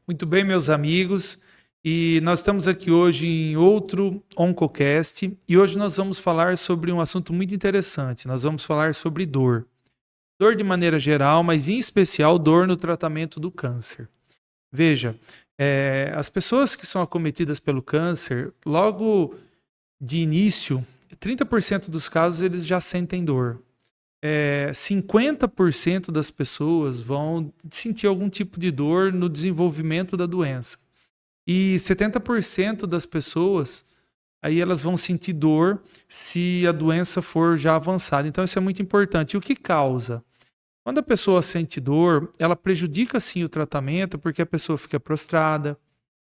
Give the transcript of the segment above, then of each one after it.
Muito bem, meus amigos, e nós estamos aqui hoje em outro Oncocast e hoje nós vamos falar sobre um assunto muito interessante. Nós vamos falar sobre dor. Dor de maneira geral, mas em especial dor no tratamento do câncer. Veja, as pessoas que são acometidas pelo câncer, logo de início, 30% dos casos eles já sentem dor. 50% das pessoas vão sentir algum tipo de dor no desenvolvimento da doença. E 70% das pessoas, aí elas vão sentir dor se a doença for já avançada. Então isso é muito importante. E o que causa? Quando a pessoa sente dor, ela prejudica sim o tratamento, porque a pessoa fica prostrada,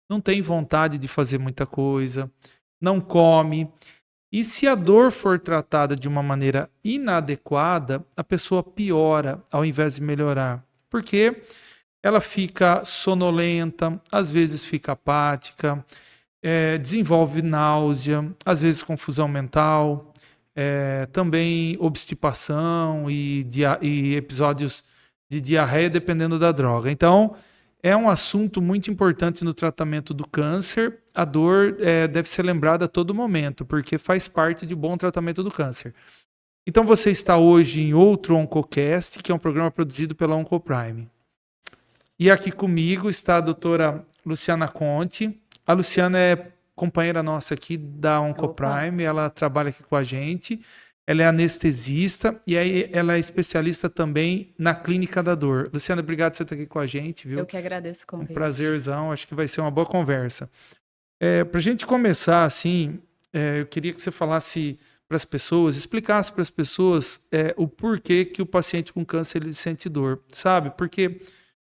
não tem vontade de fazer muita coisa, não come. E se a dor for tratada de uma maneira inadequada, a pessoa piora ao invés de melhorar. Porque ela fica sonolenta, às vezes fica apática, desenvolve náusea, às vezes confusão mental, também obstipação e episódios de diarreia, dependendo da droga. Então, é um assunto muito importante no tratamento do câncer. A dor deve ser lembrada a todo momento, porque faz parte de bom tratamento do câncer. Então, você está hoje em outro Oncocast, que é um programa produzido pela Oncoprime. E aqui comigo está a doutora Luciana Conte. A Luciana é companheira nossa aqui da Oncoprime, ela trabalha aqui com a gente. Ela é anestesista e aí ela é especialista também na clínica da dor. Luciana, obrigado por você estar aqui com a gente, viu? Eu que agradeço o convite. Um prazerzão, acho que vai ser uma boa conversa. Para a gente começar, assim, eu queria que você falasse para as pessoas, explicasse para as pessoas o porquê que o paciente com câncer ele sente dor, sabe? Porque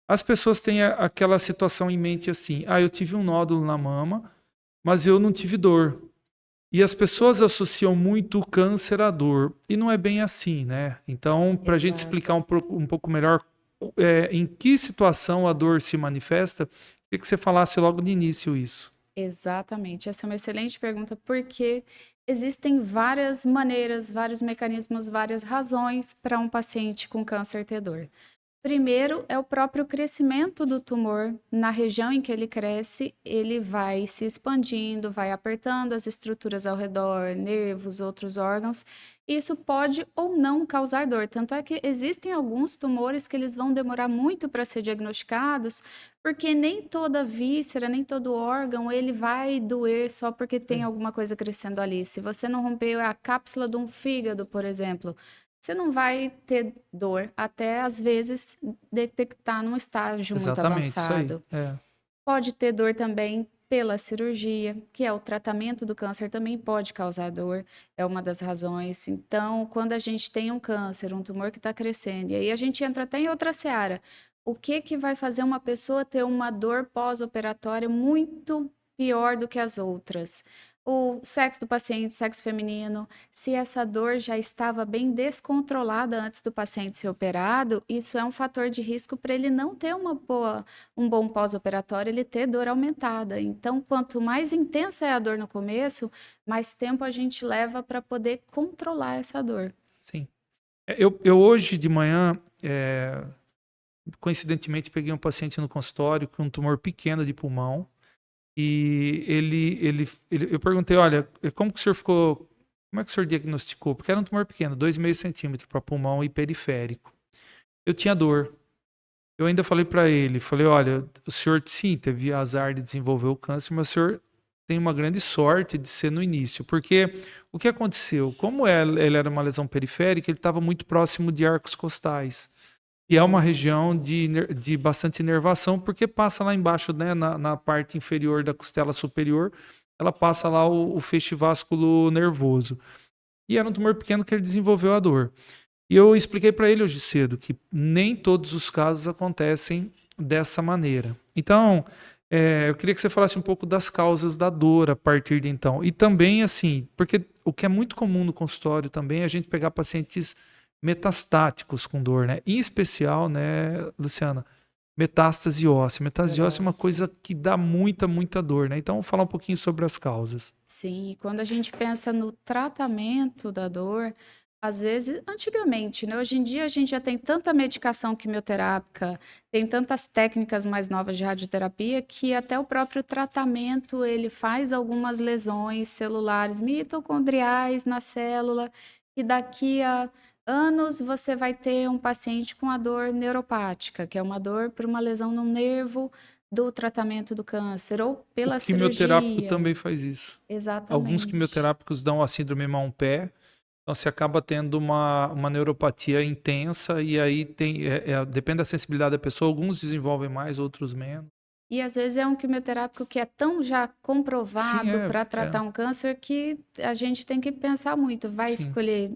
as pessoas têm aquela situação em mente assim, eu tive um nódulo na mama, mas eu não tive dor. E as pessoas associam muito o câncer à dor. E não é bem assim, né? Então, para a gente explicar um pouco melhor em que situação a dor se manifesta, queria que você falasse logo no início isso. Exatamente. Essa é uma excelente pergunta, porque existem várias maneiras, vários mecanismos, várias razões para um paciente com câncer ter dor. Primeiro é o próprio crescimento do tumor. Na região em que ele cresce, ele vai se expandindo, vai apertando as estruturas ao redor, nervos, outros órgãos. Isso pode ou não causar dor. Tanto é que existem alguns tumores que eles vão demorar muito para ser diagnosticados, porque nem toda víscera, nem todo órgão, ele vai doer só porque tem alguma coisa crescendo ali. Se você não romper a cápsula de um fígado, por exemplo, você não vai ter dor até, às vezes, detectar num estágio muito avançado. Isso aí. Pode ter dor também pela cirurgia, que é o tratamento do câncer, também pode causar dor, é uma das razões. Então, quando a gente tem um câncer, um tumor que está crescendo, e aí a gente entra até em outra seara, o que vai fazer uma pessoa ter uma dor pós-operatória muito pior do que as outras? O sexo do paciente, sexo feminino, se essa dor já estava bem descontrolada antes do paciente ser operado, isso é um fator de risco para ele não ter um bom pós-operatório, ele ter dor aumentada. Então, quanto mais intensa é a dor no começo, mais tempo a gente leva para poder controlar essa dor. Sim. Eu hoje de manhã, coincidentemente, peguei um paciente no consultório com um tumor pequeno de pulmão. E eu perguntei, olha, como é que o senhor diagnosticou? Porque era um tumor pequeno, 2,5 centímetros para pulmão e periférico. Eu tinha dor. Eu ainda falei para ele, olha, o senhor sim teve azar de desenvolver o câncer, mas o senhor tem uma grande sorte de ser no início, porque o que aconteceu? Como ele era uma lesão periférica, ele estava muito próximo de arcos costais. E é uma região de bastante inervação, porque passa lá embaixo, né, na parte inferior da costela superior, ela passa lá o feixe vasculo nervoso. E era um tumor pequeno que ele desenvolveu a dor. E eu expliquei para ele hoje cedo que nem todos os casos acontecem dessa maneira. Então, eu queria que você falasse um pouco das causas da dor a partir de então. E também, assim, porque o que é muito comum no consultório também é a gente pegar pacientes metastáticos com dor, né? Em especial, né, Luciana, metástase óssea. Metástase óssea é uma coisa que dá muita, muita dor, né? Então, vamos falar um pouquinho sobre as causas. Sim, e quando a gente pensa no tratamento da dor, Às vezes, antigamente, né? Hoje em dia a gente já tem tanta medicação quimioterápica, tem tantas técnicas mais novas de radioterapia que até o próprio tratamento ele faz algumas lesões celulares mitocondriais na célula e daqui a anos você vai ter um paciente com a dor neuropática, que é uma dor por uma lesão no nervo do tratamento do câncer ou O pela quimioterápico cirurgia. também faz isso. Alguns Exatamente. quimioterápicos dão a síndrome mão-pé, então você acaba tendo uma neuropatia intensa e aí depende da sensibilidade da pessoa, alguns desenvolvem mais, outros menos. E às vezes é um quimioterápico que é tão já Sim, comprovado para tratar um câncer que a gente tem que pensar muito. Vai sim. escolher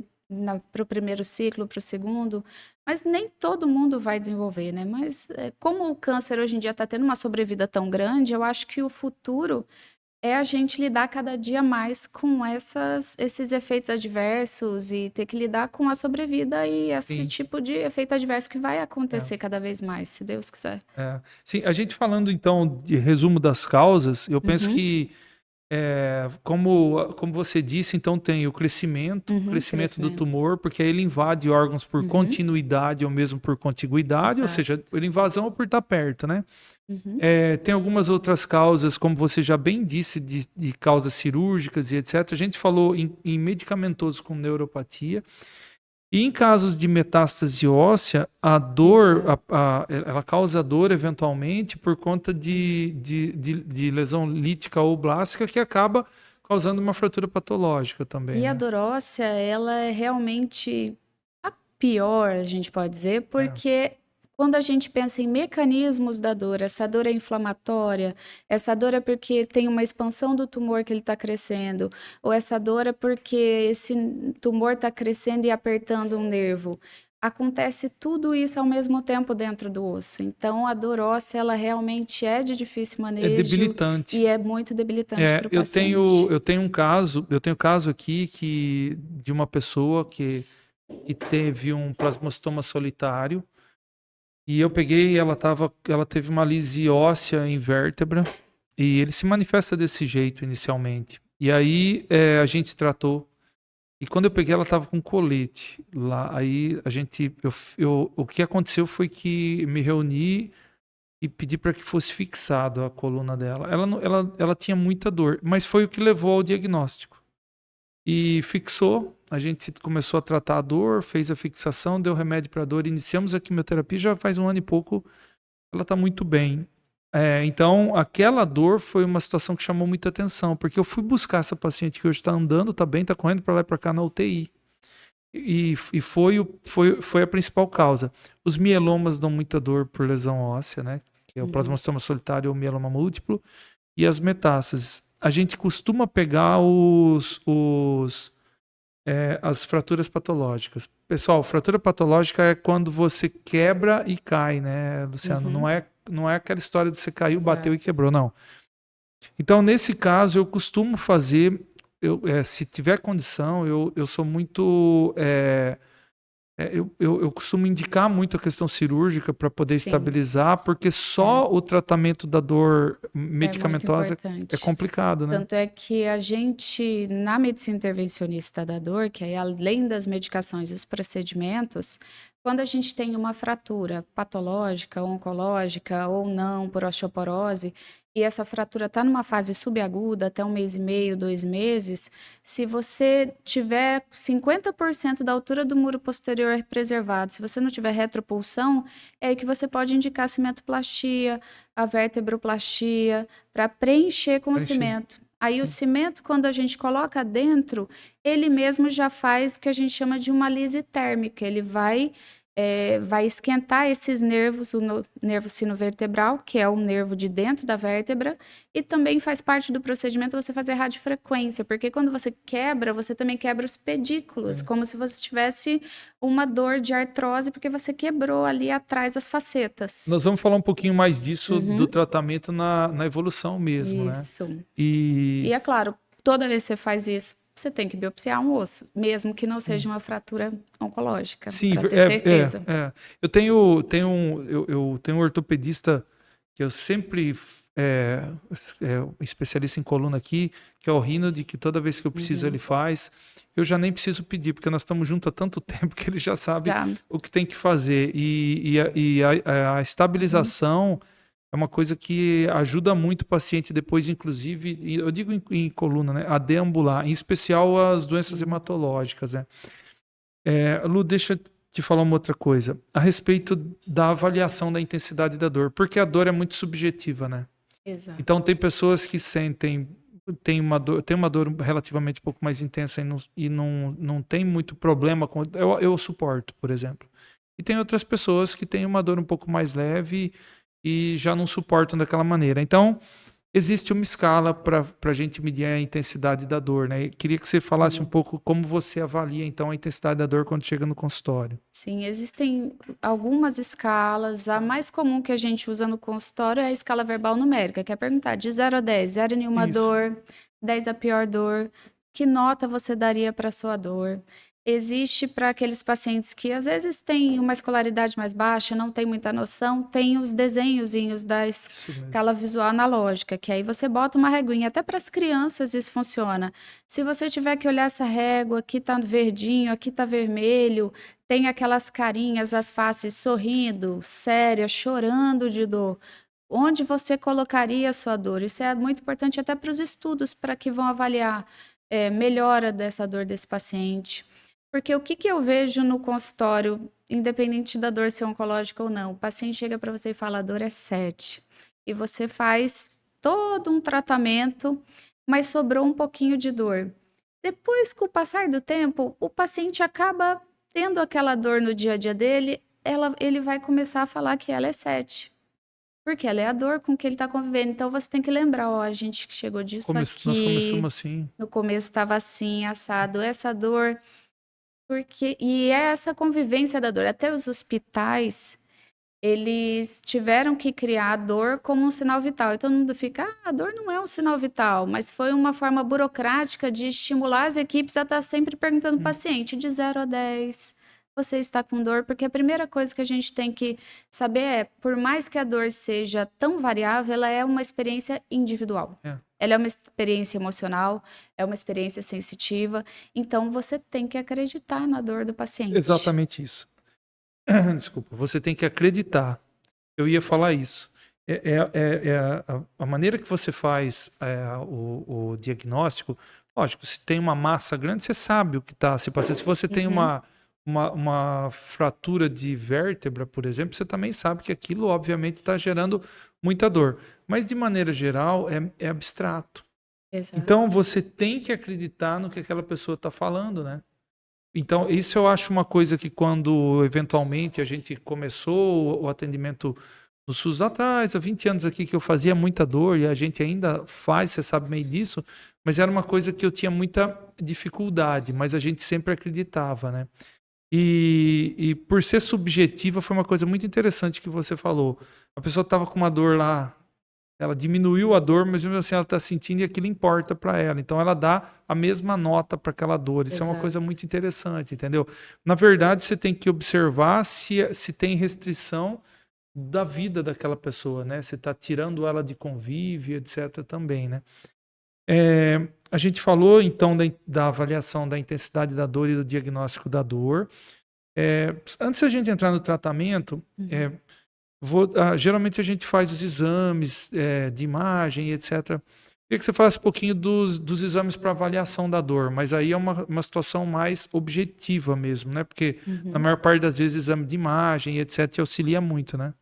para o primeiro ciclo, para o segundo, mas nem todo mundo vai desenvolver, né? Mas como o câncer hoje em dia está tendo uma sobrevida tão grande, eu acho que o futuro é a gente lidar cada dia mais com esses efeitos adversos e ter que lidar com a sobrevida e esse Sim, tipo de efeito adverso que vai é, acontecer cada vez mais, se Deus quiser. é. Sim, a gente falando então de resumo das causas, eu penso Uhum, que, como você disse, então tem o uhum, crescimento do crescimento. tumor, porque aí ele invade órgãos por Uhum, continuidade ou mesmo por contiguidade, ou seja, exato. por invasão ou por estar perto, né? Uhum, Tem algumas outras causas, como você já bem disse, de causas cirúrgicas e etc. A gente falou em medicamentosos com neuropatia. E em casos de metástase óssea, a dor, exato. ela causa dor eventualmente por conta de lesão lítica ou blástica que acaba causando uma fratura patológica também, E a né? dor óssea, ela é realmente a pior, a gente pode dizer, É, porque quando a gente pensa em mecanismos da dor, essa dor é inflamatória, essa dor é porque tem uma expansão do tumor que ele está crescendo, ou essa dor é porque esse tumor está crescendo e apertando um nervo. Acontece tudo isso ao mesmo tempo dentro do osso. Então, a dor óssea, ela realmente é de difícil é manejo debilitante. e é muito debilitante para o Eu tenho, paciente. eu tenho um caso aqui de uma pessoa que teve um plasmostoma solitário. E eu peguei, ela teve uma lise óssea em vértebra e ele se manifesta desse jeito inicialmente. E aí a gente tratou. E quando eu peguei, ela estava com colete lá. Aí o que aconteceu foi que me reuni e pedi para que fosse fixado a coluna dela. Ela tinha muita dor, mas foi o que levou ao diagnóstico. E fixou, a gente começou a tratar a dor, fez a fixação, deu remédio para a dor, iniciamos a quimioterapia já faz um ano e pouco, ela está muito bem. Então, aquela dor foi uma situação que chamou muita atenção, porque eu fui buscar essa paciente que hoje está andando, está bem, está correndo para lá e para cá na UTI. E foi a principal causa. Os mielomas dão muita dor por lesão óssea, né? Que é o Uhum. plasmastoma solitário ou mieloma múltiplo. E as metástases. A gente costuma pegar as fraturas patológicas. Pessoal, fratura patológica é quando você quebra e cai, né, Luciano? Uhum, Não é aquela história de você caiu, bateu e exato. quebrou, não. Então, nesse caso, eu costumo fazer, se tiver condição, eu sou muito. Eu costumo indicar muito a questão cirúrgica para poder Sim, estabilizar, porque é, só o tratamento da dor é muito medicamentosa é importante. complicado, né? Tanto é que a gente, na medicina intervencionista da dor, que aí além das medicações e os procedimentos, quando a gente tem uma fratura patológica, oncológica ou não, por osteoporose, e essa fratura está numa fase subaguda, até 1 mês e meio, 2 meses, se você tiver 50% da altura do muro posterior preservado, se você não tiver retropulsão, é aí que você pode indicar cimentoplastia, a vertebroplastia, para preencher com o Preencher. cimento. Aí o Sim. cimento, quando a gente coloca dentro, ele mesmo já faz o que a gente chama de uma lise térmica. Ele vai esquentar esses nervos, nervo sinovertebral, que é o nervo de dentro da vértebra, e também faz parte do procedimento você fazer radiofrequência, porque quando você quebra, você também quebra os pedículos, É. como se você tivesse uma dor de artrose, porque você quebrou ali atrás as facetas. Nós vamos falar um pouquinho mais disso do Uhum. tratamento na evolução mesmo, né? Isso. E E é claro, toda vez que você faz isso, você tem que biopsiar um osso, mesmo que não seja sim, uma fratura oncológica, sim, para ter certeza. Eu tenho um ortopedista que eu sempre especialista em coluna aqui, que é o Rinaldi, que toda vez que eu preciso ele faz. Eu já nem preciso pedir, porque nós estamos juntos há tanto tempo que ele já sabe o que tem que fazer. A estabilização é uma coisa que ajuda muito o paciente depois, inclusive, eu digo em coluna, né, a deambular, em especial as doenças hematológicas. Né? Lu, deixa eu te falar uma outra coisa, a respeito da avaliação da intensidade da dor, porque a dor é muito subjetiva, né? Exato. Então, tem pessoas que tem uma dor relativamente um pouco mais intensa e não tem muito problema com. Eu suporto, por exemplo. E tem outras pessoas que têm uma dor um pouco mais leve e já não suportam daquela maneira. Então, existe uma escala para a gente medir a intensidade da dor, né? Eu queria que você falasse um pouco como você avalia, então, a intensidade da dor quando chega no consultório. Sim, existem algumas escalas. A mais comum que a gente usa no consultório é a escala verbal numérica, que é perguntar de 0 a 10, 0 nenhuma dor, 10 a pior dor, que nota você daria para a sua dor? Existe para aqueles pacientes que às vezes têm uma escolaridade mais baixa, não tem muita noção, tem os desenhozinhos da escala visual analógica, que aí você bota uma reguinha, até para as crianças isso funciona. Se você tiver que olhar essa régua, aqui tá verdinho, aqui tá vermelho, tem aquelas carinhas, as faces sorrindo, sérias, chorando de dor. Onde você colocaria a sua dor? Isso é muito importante até para os estudos, para que vão avaliar melhora dessa dor desse paciente. Porque o que eu vejo no consultório, independente da dor ser oncológica ou não, o paciente chega para você e fala, a dor é 7. E você faz todo um tratamento, mas sobrou um pouquinho de dor. Depois, com o passar do tempo, o paciente acaba tendo aquela dor no dia a dia dele, ele vai começar a falar que ela é 7. Porque ela é a dor com que ele está convivendo. Então, você tem que lembrar, ó, a gente chegou disso aqui. Nós começamos assim. No começo estava assim, assado. Essa dor... E é essa convivência da dor. Até os hospitais, eles tiveram que criar a dor como um sinal vital. E todo mundo fica, a dor não é um sinal vital, mas foi uma forma burocrática de estimular as equipes a estar sempre perguntando ao paciente, de 0 a 10, você está com dor? Porque a primeira coisa que a gente tem que saber é, por mais que a dor seja tão variável, ela é uma experiência individual. Ela é uma experiência emocional, é uma experiência sensitiva, então você tem que acreditar na dor do paciente. Exatamente isso. Desculpa, você tem que acreditar. Eu ia falar isso. A maneira que você faz o diagnóstico, lógico, se tem uma massa grande, você sabe o que está se passando. Se você tem uma fratura de vértebra, por exemplo, você também sabe que aquilo, obviamente, está gerando muita dor. Mas, de maneira geral, é abstrato. Exato. Então, você tem que acreditar no que aquela pessoa está falando, né? Então, isso eu acho uma coisa que quando, eventualmente, a gente começou o atendimento no SUS atrás, há 20 anos aqui, que eu fazia muita dor, e a gente ainda faz, você sabe meio disso, mas era uma coisa que eu tinha muita dificuldade, mas a gente sempre acreditava, né? E por ser subjetiva, foi uma coisa muito interessante que você falou. A pessoa estava com uma dor lá, ela diminuiu a dor, mas mesmo assim ela está sentindo e aquilo importa para ela. Então ela dá a mesma nota para aquela dor. Isso é uma coisa muito interessante, entendeu? Na verdade, você tem que observar se tem restrição da vida daquela pessoa, né? Se está tirando ela de convívio, etc. também, né? A gente falou, então, da avaliação da intensidade da dor e do diagnóstico da dor. Antes da gente entrar no tratamento, geralmente a gente faz os exames de imagem, etc. Queria que você falasse um pouquinho dos exames para avaliação da dor, mas aí é uma situação mais objetiva mesmo, né? Porque na maior parte das vezes exame de imagem, etc., te auxilia muito, né?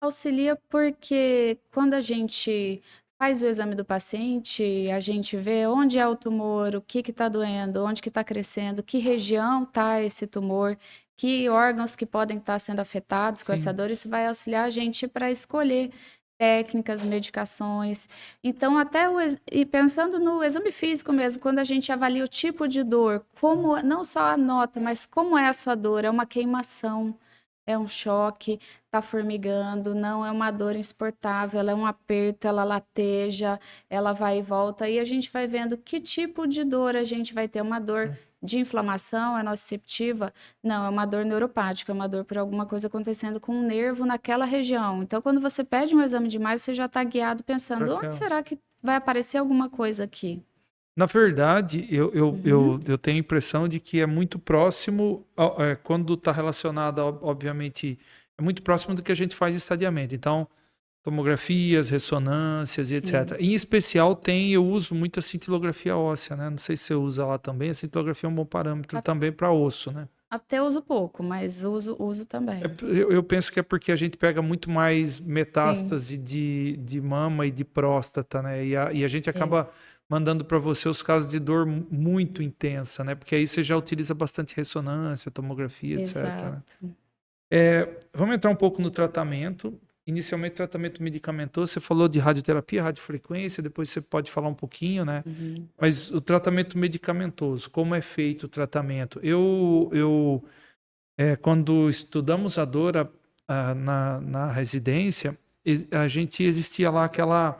Auxilia porque quando a gente faz o exame do paciente, a gente vê onde é o tumor, o que está doendo, onde que está crescendo, que região está esse tumor, que órgãos que podem estar sendo afetados com essa dor. Isso vai auxiliar a gente para escolher técnicas, medicações. Então, e pensando no exame físico mesmo, quando a gente avalia o tipo de dor, como não só a nota, mas como é a sua dor, é uma queimação, é um choque, tá formigando, não é uma dor insuportável, ela é um aperto, ela lateja, ela vai e volta, e a gente vai vendo que tipo de dor a gente vai ter, uma dor de inflamação, é nociceptiva? Não, é uma dor neuropática, é uma dor por alguma coisa acontecendo com um nervo naquela região. Então, quando você pede um exame de imagem, você já está guiado pensando, onde será que vai aparecer alguma coisa aqui? Na verdade, eu tenho a impressão de que é muito próximo, quando está relacionado, obviamente, é muito próximo do que a gente faz estadiamento. Então, tomografias, ressonâncias e etc. Em especial, eu uso muito a cintilografia óssea, né? Não sei se você usa lá também. A cintilografia é um bom parâmetro também para osso, né? Até uso pouco, mas uso também. Eu penso que é porque a gente pega muito mais metástase de mama e de próstata, né? E a gente acaba mandando para você os casos de dor muito intensa, né? Porque aí você já utiliza bastante ressonância, tomografia, etc. Exato. Né? Vamos entrar um pouco no tratamento. Inicialmente, tratamento medicamentoso. Você falou de radioterapia, radiofrequência, depois você pode falar um pouquinho, né? Mas o tratamento medicamentoso, como é feito o tratamento? Quando estudamos a dor na residência, a gente existia lá aquela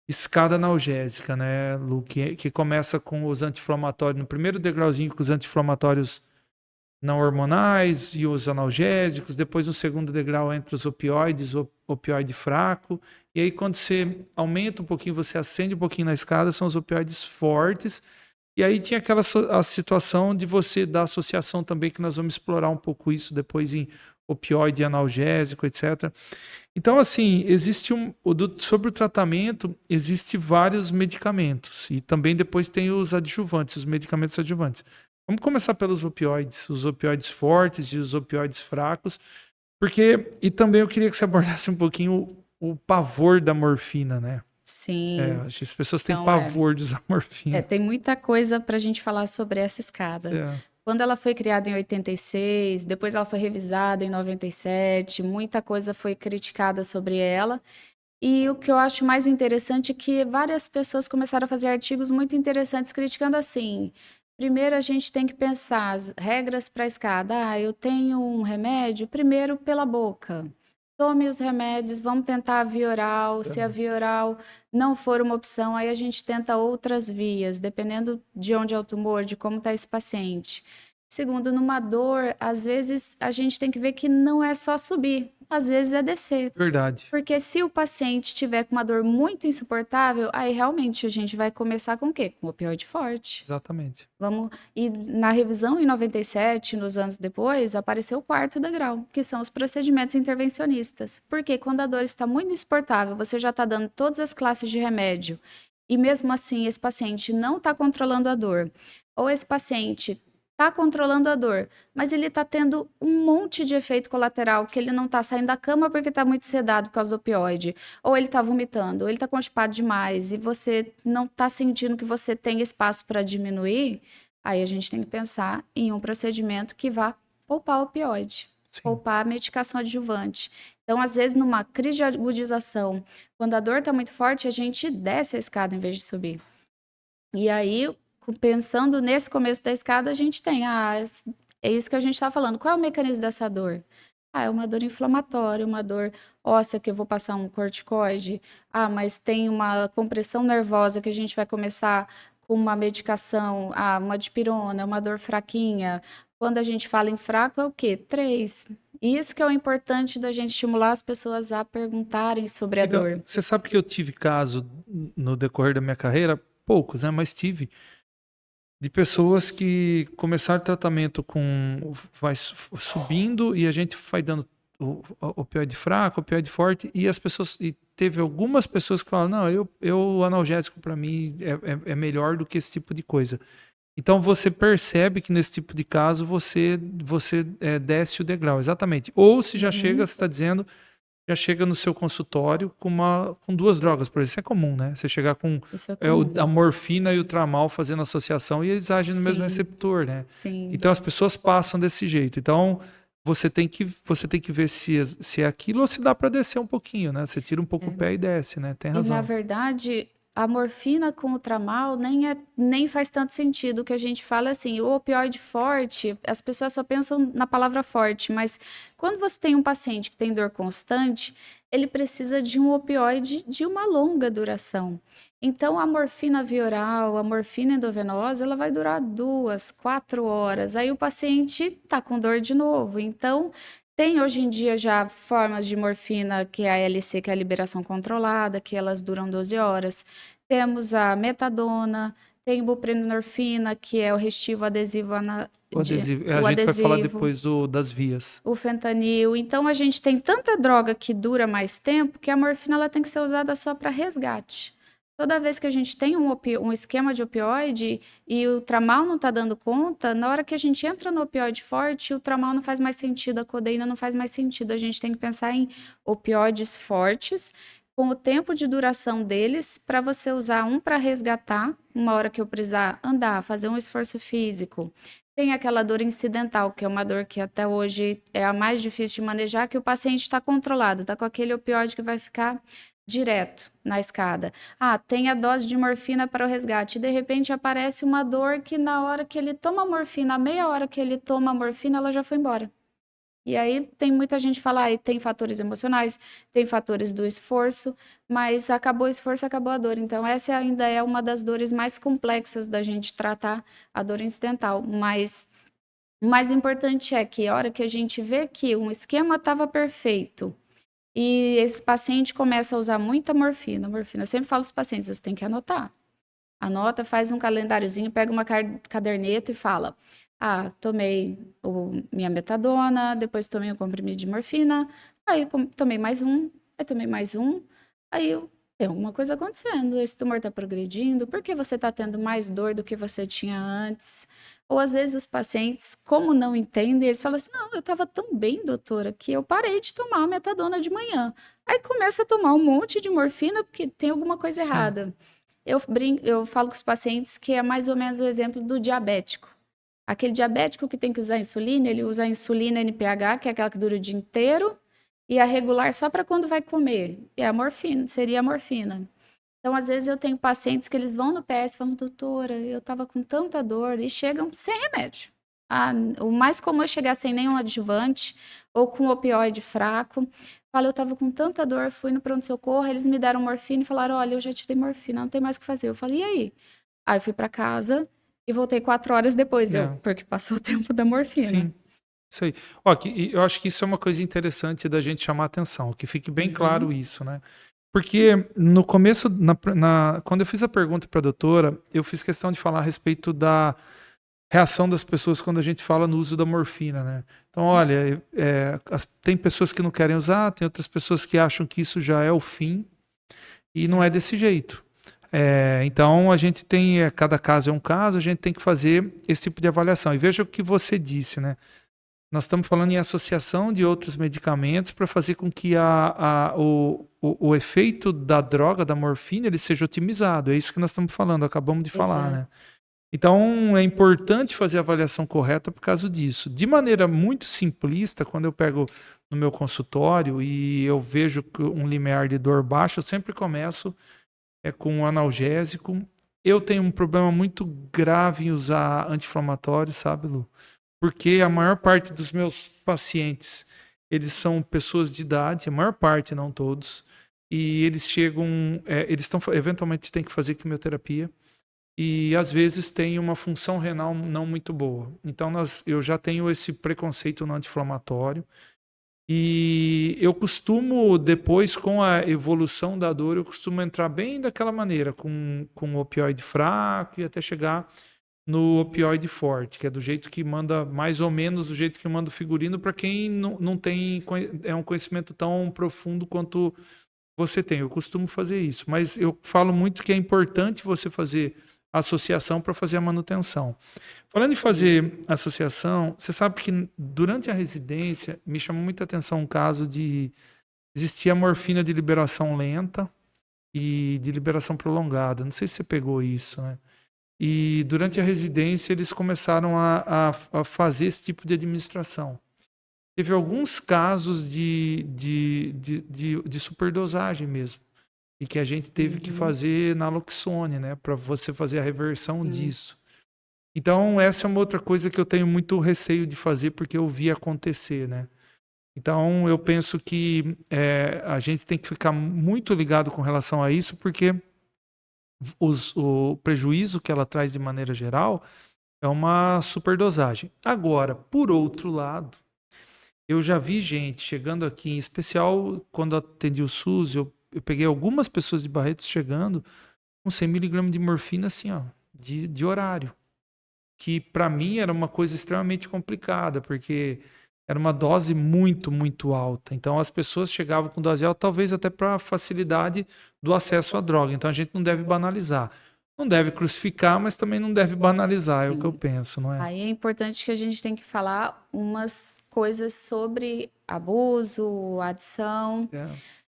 escada analgésica, né, Lu, que começa com os anti-inflamatórios, no primeiro degrauzinho com os anti-inflamatórios não hormonais e os analgésicos, depois no segundo degrau entre os opioides, o opioide fraco, e aí quando você aumenta um pouquinho, você acende um pouquinho na escada, são os opioides fortes, e aí tinha a situação de você da associação também, que nós vamos explorar um pouco isso depois em opioide analgésico, etc. Então, assim, sobre o tratamento, existe vários medicamentos. E também depois tem os adjuvantes, os medicamentos adjuvantes. Vamos começar pelos opioides, os opioides fortes e os opioides fracos. E também eu queria que você abordasse um pouquinho o pavor da morfina, né? Sim. As pessoas têm pavor de usar morfina. Tem muita coisa para a gente falar sobre essa escada. Quando ela foi criada em 86, depois ela foi revisada em 97, muita coisa foi criticada sobre ela. E o que eu acho mais interessante é que várias pessoas começaram a fazer artigos muito interessantes criticando assim. Primeiro, a gente tem que pensar as regras para a escada. Eu tenho um remédio, primeiro pela boca. Tome os remédios, vamos tentar a via oral. Se a via oral não for uma opção, aí a gente tenta outras vias, dependendo de onde é o tumor, de como está esse paciente. Segundo, numa dor, às vezes a gente tem que ver que não é só subir, às vezes é descer. Verdade. Porque se o paciente tiver com uma dor muito insuportável, aí realmente a gente vai começar com o quê? Com opioide forte. Exatamente. E na revisão em 97, nos anos depois, apareceu o 4º degrau, que são os procedimentos intervencionistas. Porque quando a dor está muito insuportável, você já está dando todas as classes de remédio, e mesmo assim esse paciente não está controlando a dor, ou esse paciente está controlando a dor, mas ele está tendo um monte de efeito colateral, que ele não está saindo da cama porque está muito sedado por causa do opioide, ou ele está vomitando, ou ele está constipado demais, e você não está sentindo que você tem espaço para diminuir, aí a gente tem que pensar em um procedimento que vá poupar o opioide, poupar a medicação adjuvante. Então, às vezes, numa crise de agudização, quando a dor está muito forte, a gente desce a escada em vez de subir. E aí, pensando nesse começo da escada, a gente tem, é isso que a gente está falando. Qual é o mecanismo dessa dor? É uma dor inflamatória, uma dor óssea que eu vou passar um corticoide. Mas tem uma compressão nervosa que a gente vai começar com uma medicação, uma dipirona, uma dor fraquinha. Quando a gente fala em fraco, é o quê? 3. Isso que é o importante da gente estimular as pessoas a perguntarem sobre a dor. Você sabe que eu tive caso no decorrer da minha carreira, poucos, né? Mas tive de pessoas que começaram tratamento vai subindo e a gente vai dando o opioide fraco, opioide forte, e teve algumas pessoas que falaram, não, o analgésico para mim é melhor do que esse tipo de coisa. Então você percebe que nesse tipo de caso você desce o degrau, exatamente. Ou se já chega, você está dizendo, já chega no seu consultório com 2 drogas, por exemplo. Isso é comum, né? Você chegar com a morfina e o tramal fazendo associação e eles agem no mesmo receptor, né? Sim. Então as pessoas passam desse jeito. Então você tem que ver se é aquilo ou se dá para descer um pouquinho, né? Você tira um pouco o pé e desce, né? Tem razão. E na verdade, a morfina com o tramal nem faz tanto sentido. O que a gente fala é assim, o opioide forte, as pessoas só pensam na palavra forte, mas quando você tem um paciente que tem dor constante, ele precisa de um opioide de uma longa duração. Então, a morfina via oral, a morfina endovenosa, ela vai durar 2, 4 horas. Aí o paciente está com dor de novo. Então, tem hoje em dia já formas de morfina, que é a LC, que é a liberação controlada, que elas duram 12 horas. Temos a metadona, tem buprenorfina, que é o restivo adesivo, O adesivo. A o gente vai falar adesivo, depois das vias. o fentanil. Então, a gente tem tanta droga que dura mais tempo que a morfina ela tem que ser usada só para resgate. Toda vez que a gente tem um esquema de opioide e o tramal não está dando conta, na hora que a gente entra no opioide forte, o tramal não faz mais sentido, a codeína não faz mais sentido. A gente tem que pensar em opioides fortes, com o tempo de duração deles, para você usar um para resgatar, uma hora que eu precisar andar, fazer um esforço físico. Tem aquela dor incidental, que é uma dor que até hoje é a mais difícil de manejar, que o paciente está controlado, está com aquele opioide que vai ficar direto na escada. Ah, tem a dose de morfina para o resgate. E de repente aparece uma dor que na hora que ele toma morfina, a meia hora que ele toma a morfina, ela já foi embora. E aí tem muita gente que fala, tem fatores emocionais, tem fatores do esforço, mas acabou o esforço, acabou a dor. Então essa ainda é uma das dores mais complexas da gente tratar, a dor incidental. Mas o mais importante é que a hora que a gente vê que um esquema estava perfeito, e esse paciente começa a usar muita morfina. Eu sempre falo aos pacientes, você tem que anotar. Anota, faz um calendáriozinho, pega uma caderneta e fala: tomei minha metadona, depois tomei um comprimido de morfina, aí tomei mais um, aí tomei mais um, aí tem alguma coisa acontecendo, esse tumor está progredindo, por que você está tendo mais dor do que você tinha antes? Ou às vezes os pacientes, como não entendem, eles falam assim: não, eu estava tão bem, doutora, que eu parei de tomar a metadona de manhã. Aí começa a tomar um monte de morfina porque tem alguma coisa Sim. errada. Eu falo com os pacientes que é mais ou menos o exemplo do diabético. Aquele diabético que tem que usar insulina, ele usa a insulina NPH, que é aquela que dura o dia inteiro, e a regular só para quando vai comer. E a morfina, seria a morfina. Então, às vezes, eu tenho pacientes que eles vão no PS e falam: doutora, eu estava com tanta dor, e chegam sem remédio. O mais comum é chegar sem nenhum adjuvante ou com opioide fraco. Fala, eu estava com tanta dor, fui no pronto-socorro, eles me deram morfina e falaram: olha, eu já te dei morfina, não tem mais o que fazer. Eu falei: e aí? Aí eu fui para casa e voltei 4 horas depois, É, porque passou o tempo da morfina. sim, isso aí. Ó, eu acho que isso é uma coisa interessante da gente chamar a atenção, que fique bem claro isso, né? Porque no começo, quando eu fiz a pergunta para a doutora, eu fiz questão de falar a respeito da reação das pessoas quando a gente fala no uso da morfina, né? Então, olha, tem pessoas que não querem usar, tem outras pessoas que acham que isso já é o fim, e não é desse jeito. Então, a gente tem, cada caso é um caso, a gente tem que fazer esse tipo de avaliação. E veja o que você disse, né? Nós estamos falando em associação de outros medicamentos para fazer com que o efeito da droga, da morfina, ele seja otimizado. É isso que nós estamos falando, acabamos de falar, né? Exato. Então, é importante fazer a avaliação correta por causa disso. De maneira muito simplista, quando eu pego no meu consultório e eu vejo um limiar de dor baixo, eu sempre começo com um analgésico. Eu tenho um problema muito grave em usar anti-inflamatório, sabe, Lu? Porque a maior parte dos meus pacientes, eles são pessoas de idade, a maior parte, não todos, e eles chegam, eventualmente tem que fazer quimioterapia, e às vezes tem uma função renal não muito boa. Então eu já tenho esse preconceito no anti-inflamatório, e eu costumo, depois, com a evolução da dor, eu costumo entrar bem daquela maneira, com opioide fraco e até chegar no opioide forte, que é do jeito que manda, mais ou menos do jeito que manda o figurino, para quem não tem um conhecimento tão profundo quanto você tem. Eu costumo fazer isso, mas eu falo muito que é importante você fazer associação para fazer a manutenção. Falando em fazer associação, você sabe que durante a residência me chamou muita atenção um caso de existir a morfina de liberação lenta e de liberação prolongada. Não sei se você pegou isso, né? E durante a residência eles começaram a fazer esse tipo de administração. Teve alguns casos de superdosagem mesmo, e que a gente teve que fazer naloxone, né, para você fazer a reversão disso. Então essa é uma outra coisa que eu tenho muito receio de fazer, porque eu vi acontecer, né. Então, eu penso que a gente tem que ficar muito ligado com relação a isso, porque o prejuízo que ela traz de maneira geral é uma superdosagem. Agora, por outro lado, eu já vi gente chegando aqui, em especial quando atendi o SUS, eu peguei algumas pessoas de Barretos chegando com 100 miligramas de morfina, assim, ó, de horário. Que para mim era uma coisa extremamente complicada, porque era uma dose muito, muito alta. Então as pessoas chegavam com dose alta, talvez até para facilidade do acesso à droga. Então a gente não deve banalizar. Não deve crucificar, mas também não deve banalizar, é o que eu Sim. penso, não é? Aí é importante que a gente tem que falar umas coisas sobre abuso, adição. É.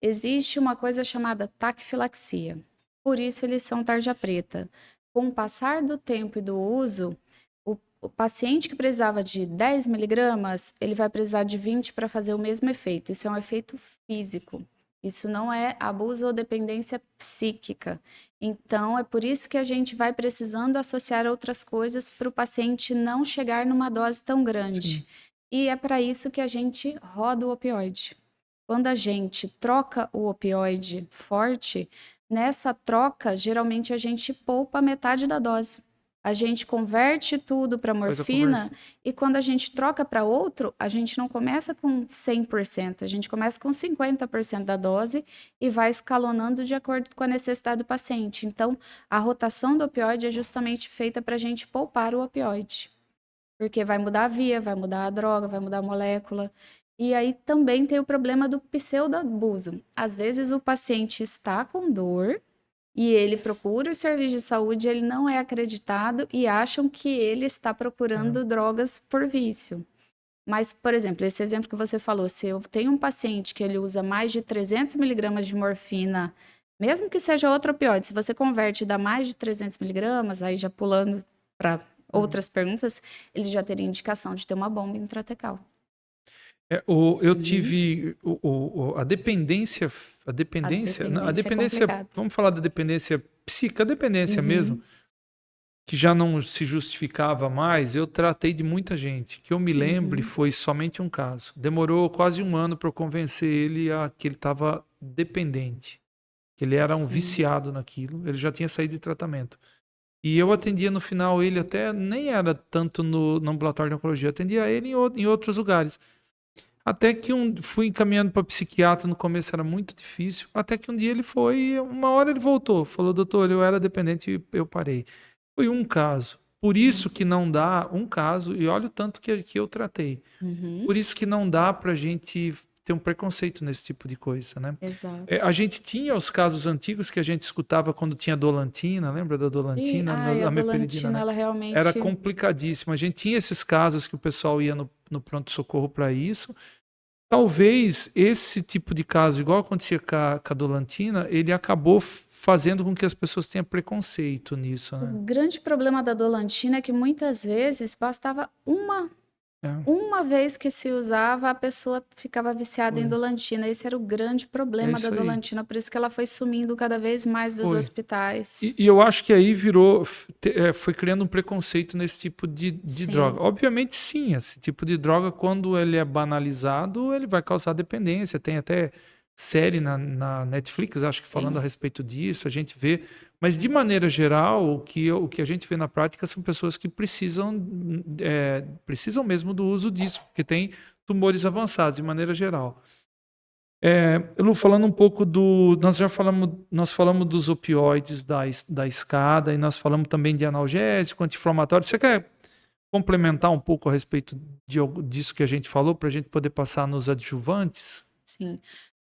Existe uma coisa chamada taquifilaxia. Por isso eles são tarja preta. Com o passar do tempo e do uso, o paciente que precisava de 10 miligramas, ele vai precisar de 20 para fazer o mesmo efeito. Isso é um efeito físico. Isso não é abuso ou dependência psíquica. Então, é por isso que a gente vai precisando associar outras coisas para o paciente não chegar numa dose tão grande. Sim. E é para isso que a gente roda o opioide. Quando a gente troca o opioide forte, nessa troca, geralmente a gente poupa metade da dose. A gente converte tudo para Faz a morfina conversa. e quando a gente troca para outro, a gente não começa com 100%, a gente começa com 50% da dose e vai escalonando de acordo com a necessidade do paciente. Então, a rotação do opioide é justamente feita para a gente poupar o opioide, porque vai mudar a via, vai mudar a droga, vai mudar a molécula. E aí também tem o problema do pseudoabuso. Às vezes o paciente está com dor e ele procura o serviço de saúde, ele não é acreditado e acham que ele está procurando drogas por vício. Mas, por exemplo, esse exemplo que você falou, se eu tenho um paciente que ele usa mais de 300 miligramas de morfina, mesmo que seja outro opioide, se você converte e dá mais de 300 miligramas, aí já pulando para outras perguntas, ele já teria indicação de ter uma bomba intratecal. Eu tive a dependência, A dependência é complicado. vamos falar da dependência psíquica, a dependência mesmo, que já não se justificava mais. Eu tratei de muita gente, que eu me lembre, foi somente um caso. Demorou quase um ano para eu convencer ele a que ele estava dependente, que ele era um Sim. viciado naquilo, ele já tinha saído de tratamento. E eu atendia no final ele até, nem era tanto no ambulatório de oncologia, eu atendia ele em outros lugares. Até que fui encaminhando para psiquiatra, no começo era muito difícil, até que um dia ele foi, e uma hora ele voltou, falou, doutor, eu era dependente e eu parei. Foi um caso. Por isso que não dá, um caso, e olha o tanto que eu tratei. Por isso que não dá para a gente ter um preconceito nesse tipo de coisa, né? Exato. A gente tinha os casos antigos que a gente escutava quando tinha dolantina, lembra da dolantina? A Meperidina, dolantina, né? ela realmente... Era complicadíssimo. A gente tinha esses casos que o pessoal ia no pronto-socorro para isso. Talvez esse tipo de caso, igual acontecia com a dolantina, ele acabou fazendo com que as pessoas tenham preconceito nisso, O né? grande problema da dolantina é que muitas vezes bastava uma vez que se usava, a pessoa ficava viciada em Foi. dolantina. Esse era o grande problema da Isso aí. dolantina, por isso que ela foi sumindo cada vez mais dos Foi. hospitais. E eu acho que aí foi criando um preconceito nesse tipo de Sim. droga. Obviamente, sim, esse tipo de droga, quando ele é banalizado, ele vai causar dependência. Tem até série na Netflix, acho que Sim. falando a respeito disso, a gente vê. Mas, de maneira geral, o que a gente vê na prática são pessoas que precisam mesmo do uso disso, porque tem tumores avançados, de maneira geral. Lu, falando um pouco nós falamos dos opioides da escada e nós falamos também de analgésico, anti-inflamatório. Você quer complementar um pouco a respeito disso que a gente falou, para a gente poder passar nos adjuvantes? Sim.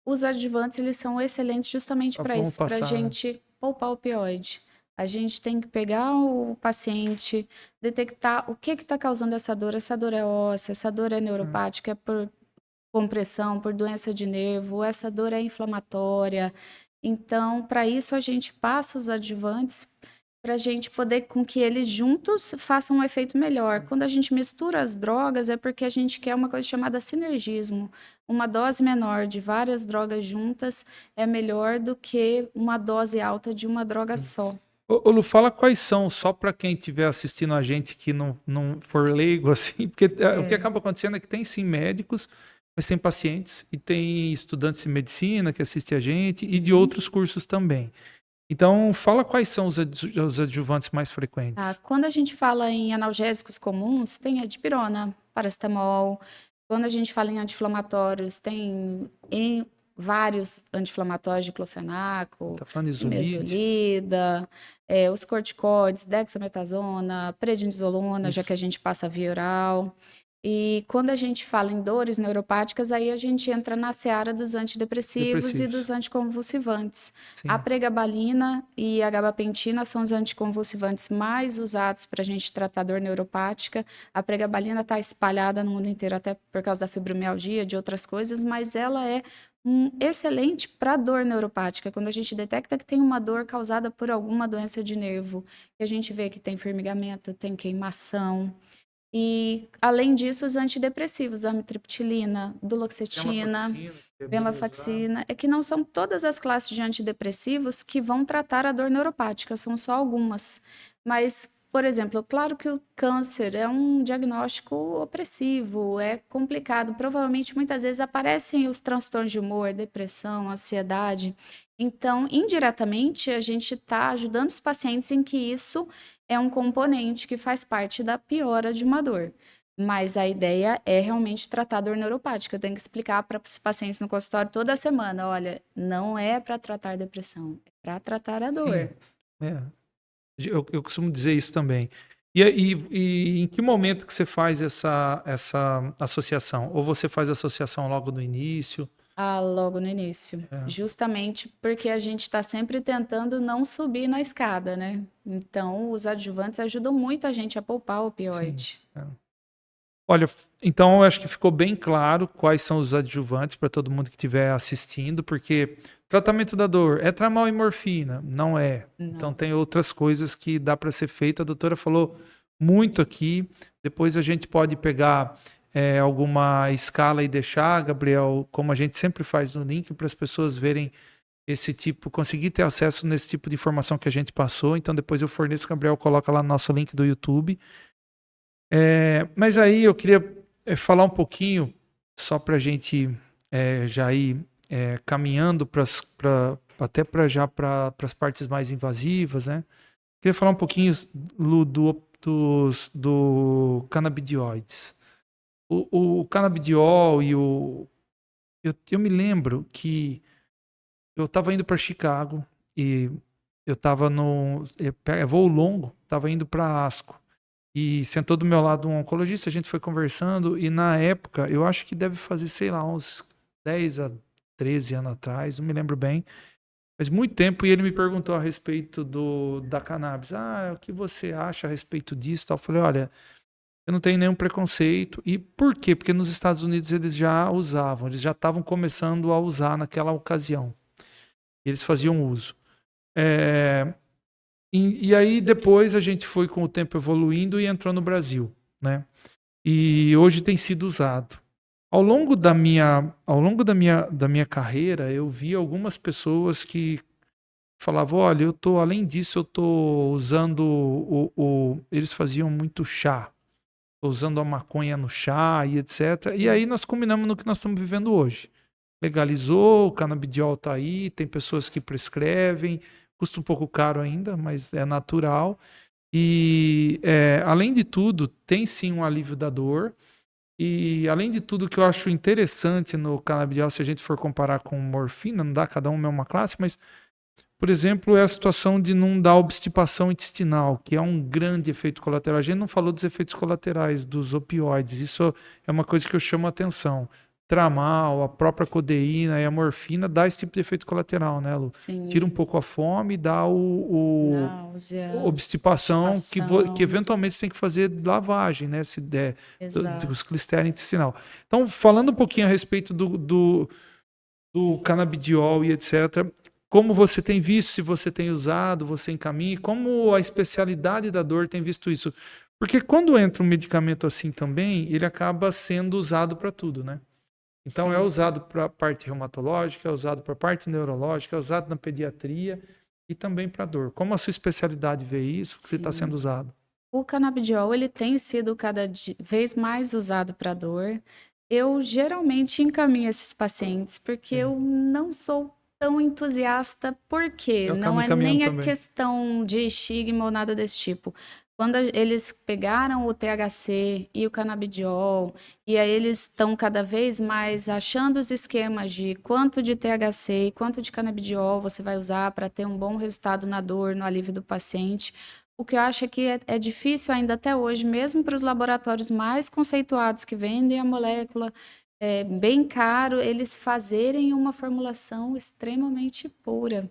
Os adjuvantes, eles são excelentes justamente para Vamos isso, para a passar, né? gente poupar o opioide. A gente tem que pegar o paciente, detectar o que está causando essa dor. Essa dor é óssea, essa dor é neuropática, é por compressão, por doença de nervo, essa dor é inflamatória. Então, para isso, a gente passa os adjuvantes para a gente poder com que eles juntos façam um efeito melhor. Quando a gente mistura as drogas, é porque a gente quer uma coisa chamada sinergismo. Uma dose menor de várias drogas juntas é melhor do que uma dose alta de uma droga só. Ô, Lu, fala quais são, só para quem estiver assistindo a gente que não for leigo, assim, porque o que acaba acontecendo é que tem sim médicos mas tem pacientes e tem estudantes de medicina que assistem a gente e de outros cursos também. Então, fala quais são os adjuvantes mais frequentes. Quando a gente fala em analgésicos comuns, tem a dipirona, paracetamol. Quando a gente fala em anti-inflamatórios, tem vários anti-inflamatórios, diclofenaco, Tá falando de Zunide? nimesulida, os corticoides, dexametasona, prednisolona, já Isso. que a gente passa via oral. E quando a gente fala em dores neuropáticas, aí a gente entra na seara dos antidepressivos e dos anticonvulsivantes. Sim. A pregabalina e a gabapentina são os anticonvulsivantes mais usados para a gente tratar dor neuropática. A pregabalina está espalhada no mundo inteiro, até por causa da fibromialgia, de outras coisas, mas ela é excelente para dor neuropática. Quando a gente detecta que tem uma dor causada por alguma doença de nervo, que a gente vê que tem formigamento, tem queimação. E, além disso, os antidepressivos, amitriptilina, duloxetina, venlafaxina, que não são todas as classes de antidepressivos que vão tratar a dor neuropática, são só algumas. Mas, por exemplo, claro que o câncer é um diagnóstico opressivo, é complicado. Provavelmente, muitas vezes, aparecem os transtornos de humor, depressão, ansiedade. Então, indiretamente, a gente está ajudando os pacientes em que isso é um componente que faz parte da piora de uma dor. Mas a ideia é realmente tratar a dor neuropática. Eu tenho que explicar para os pacientes no consultório toda semana, olha, não é para tratar depressão, é para tratar a dor. É. Eu costumo dizer isso também. E em que momento que você faz essa associação? Ou você faz a associação logo no início? Logo no início. Justamente porque a gente está sempre tentando não subir na escada, né? Então, os adjuvantes ajudam muito a gente a poupar o opioide. Sim. Olha, então eu acho que ficou bem claro quais são os adjuvantes para todo mundo que estiver assistindo, porque tratamento da dor é tramal e morfina? Não é. Não. Então tem outras coisas que dá para ser feito. A doutora falou muito aqui. Depois a gente pode pegar alguma escala e deixar, Gabriel, como a gente sempre faz no link, para as pessoas verem esse tipo, conseguir ter acesso nesse tipo de informação que a gente passou. Então depois eu forneço, Gabriel coloca lá no nosso link do YouTube. Mas aí eu queria falar um pouquinho, só para a gente já ir caminhando até para as partes mais invasivas, né? Queria falar um pouquinho, Lu, do canabidioides. O canabidiol e eu me lembro que eu estava indo para Chicago e eu estava no voo longo, estava indo para Asco. E sentou do meu lado um oncologista, a gente foi conversando, e na época, eu acho que deve fazer, sei lá, uns 10 a 13 anos atrás, não me lembro bem, mas muito tempo, e ele me perguntou a respeito da cannabis. O que você acha a respeito disso? Eu falei, olha, eu não tenho nenhum preconceito. E por quê? Porque nos Estados Unidos eles já usavam, eles já estavam começando a usar naquela ocasião. Eles faziam uso. E aí depois a gente foi com o tempo evoluindo e entrou no Brasil, né? E hoje tem sido usado. Ao longo da minha carreira, eu vi algumas pessoas que falavam, olha, além disso, eu tô usando eles faziam muito chá, tô usando a maconha no chá e etc. E aí nós combinamos no que nós estamos vivendo hoje. Legalizou, o canabidiol tá aí, tem pessoas que prescrevem, custa um pouco caro ainda, mas é natural. E, além de tudo, tem sim um alívio da dor. E, além de tudo, o que eu acho interessante no canabidiol, se a gente for comparar com morfina, não dá, cada um é uma classe, mas, por exemplo, é a situação de não dar obstipação intestinal, que é um grande efeito colateral. A gente não falou dos efeitos colaterais dos opioides, isso é uma coisa que eu chamo a atenção. Tramal, a própria codeína e a morfina dá esse tipo de efeito colateral, né, Lu? Sim. Tira um pouco a fome e dá Náusea, obstipação, que eventualmente você tem que fazer lavagem, né? Se der, os clistérios intestinal. Então, falando um pouquinho a respeito do canabidiol e etc., como você tem visto, se você tem usado, você encaminha, como a especialidade da dor tem visto isso? Porque quando entra um medicamento assim também, ele acaba sendo usado para tudo, né? Então, sim, é usado para a parte reumatológica, é usado para a parte neurológica, é usado na pediatria e também para dor. Como a sua especialidade vê isso, que está sendo usado? O canabidiol ele tem sido cada vez mais usado para dor. Eu geralmente encaminho esses pacientes porque Sim. eu não sou tão entusiasta, porque Eu acabo não é encaminhando nem a também. questão de estigma ou nada desse tipo. Quando eles pegaram o THC e o canabidiol, e aí eles estão cada vez mais achando os esquemas de quanto de THC e quanto de canabidiol você vai usar para ter um bom resultado na dor, no alívio do paciente. O que eu acho é que é difícil ainda até hoje, mesmo para os laboratórios mais conceituados que vendem a molécula bem caro, eles fazerem uma formulação extremamente pura.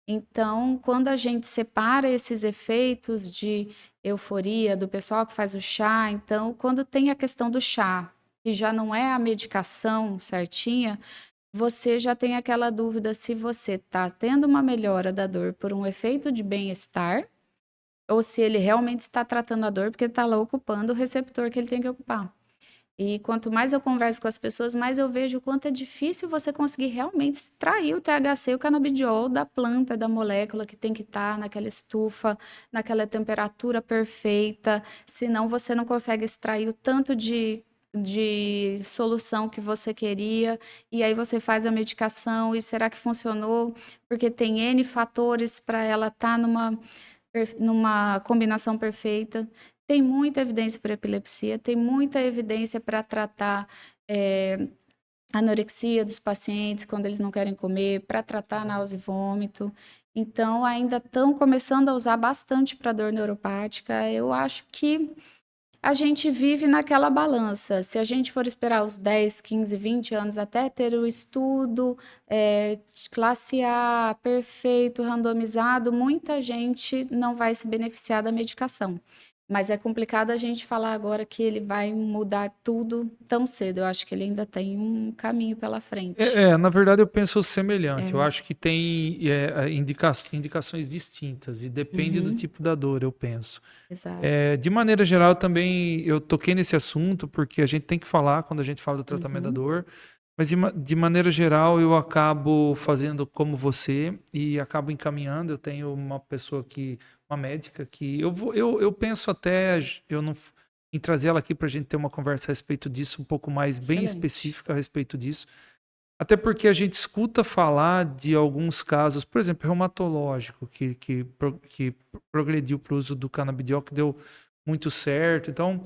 Então, quando a gente separa esses efeitos de euforia do pessoal que faz o chá, então, quando tem a questão do chá, que já não é a medicação certinha, você já tem aquela dúvida se você está tendo uma melhora da dor por um efeito de bem-estar ou se ele realmente está tratando a dor porque ele está lá ocupando o receptor que ele tem que ocupar. E quanto mais eu converso com as pessoas, mais eu vejo o quanto é difícil você conseguir realmente extrair o THC e o canabidiol da planta, da molécula que tem que estar naquela estufa, naquela temperatura perfeita. Senão você não consegue extrair o tanto de solução que você queria. E aí você faz a medicação e será que funcionou? Porque tem N fatores para ela estar numa combinação perfeita. Tem muita evidência para epilepsia, tem muita evidência para tratar anorexia dos pacientes quando eles não querem comer, para tratar náusea e vômito. Então, ainda estão começando a usar bastante para dor neuropática. Eu acho que a gente vive naquela balança. Se a gente for esperar os 10, 15, 20 anos até ter o estudo de classe A, perfeito, randomizado, muita gente não vai se beneficiar da medicação. Mas é complicado a gente falar agora que ele vai mudar tudo tão cedo. Eu acho que ele ainda tem um caminho pela frente. Na verdade eu penso semelhante. Eu É, acho que tem indicações distintas e depende do uhum, tipo da dor, eu penso. exato. De maneira geral, também eu toquei nesse assunto porque a gente tem que falar quando a gente fala do tratamento da Uhum, dor, mas de maneira geral eu acabo fazendo como você e acabo encaminhando. Eu tenho uma pessoa que, uma médica que eu penso até eu não em trazer ela aqui para a gente ter uma conversa a respeito disso, um pouco mais bem excelente. específica a respeito disso. Até porque a gente escuta falar de alguns casos, por exemplo, reumatológico, que progrediu para o uso do canabidiol, que deu muito certo. Então,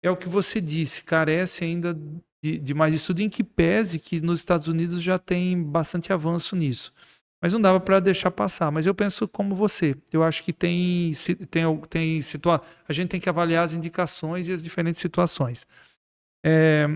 é o que você disse, carece ainda de mais estudo, em que pese que nos Estados Unidos já tem bastante avanço nisso. Mas não dava para deixar passar. Mas eu penso como você. Eu acho que a gente tem que avaliar as indicações e as diferentes situações. É,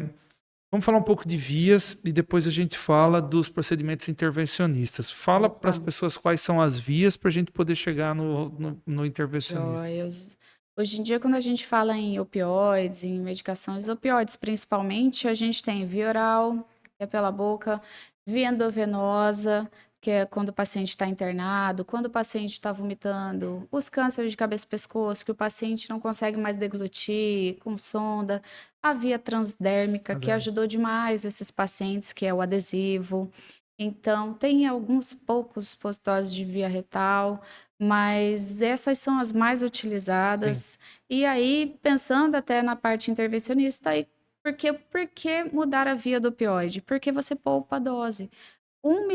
Vamos falar um pouco de vias e depois a gente fala dos procedimentos intervencionistas. Fala para Opa. as pessoas quais são as vias para a gente poder chegar no intervencionista. Joias. Hoje em dia, quando a gente fala em opioides, em medicações opioides, principalmente, a gente tem via oral, que é pela boca, via endovenosa, que é quando o paciente está internado, quando o paciente está vomitando, os cânceres de cabeça e pescoço, que o paciente não consegue mais deglutir, com sonda, a via transdérmica, Mas que é, ajudou demais esses pacientes, que é o adesivo. Então, tem alguns poucos supositórios de via retal, mas essas são as mais sim, utilizadas. E aí, pensando até na parte intervencionista, aí, por que mudar a via do opioide? Porque você poupa a dose. Um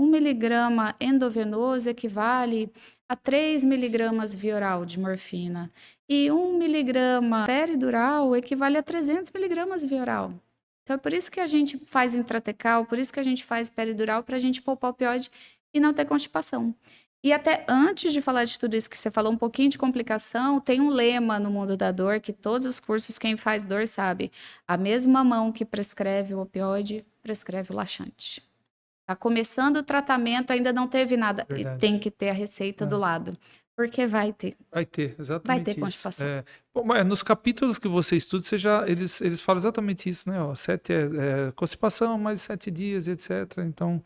miligrama endovenoso equivale a 3 miligramas via oral de morfina. E 1 miligrama peridural equivale a 300 miligramas via oral. Então, é por isso que a gente faz intratecal, por isso que a gente faz peridural, para a gente poupar opioide e não ter constipação. E até antes de falar de tudo isso que você falou, um pouquinho de complicação, tem um lema no mundo da dor que todos os cursos, quem faz dor sabe. A mesma mão que prescreve o opioide, prescreve o laxante. Tá começando o tratamento, ainda não teve nada, e tem verdade. que ter a receita do É, lado. Porque vai ter, vai ter exatamente isso. constipação. Bom, mas nos capítulos que você estuda, eles falam exatamente isso, né? Ó, constipação, mais 7 dias, etc. Então,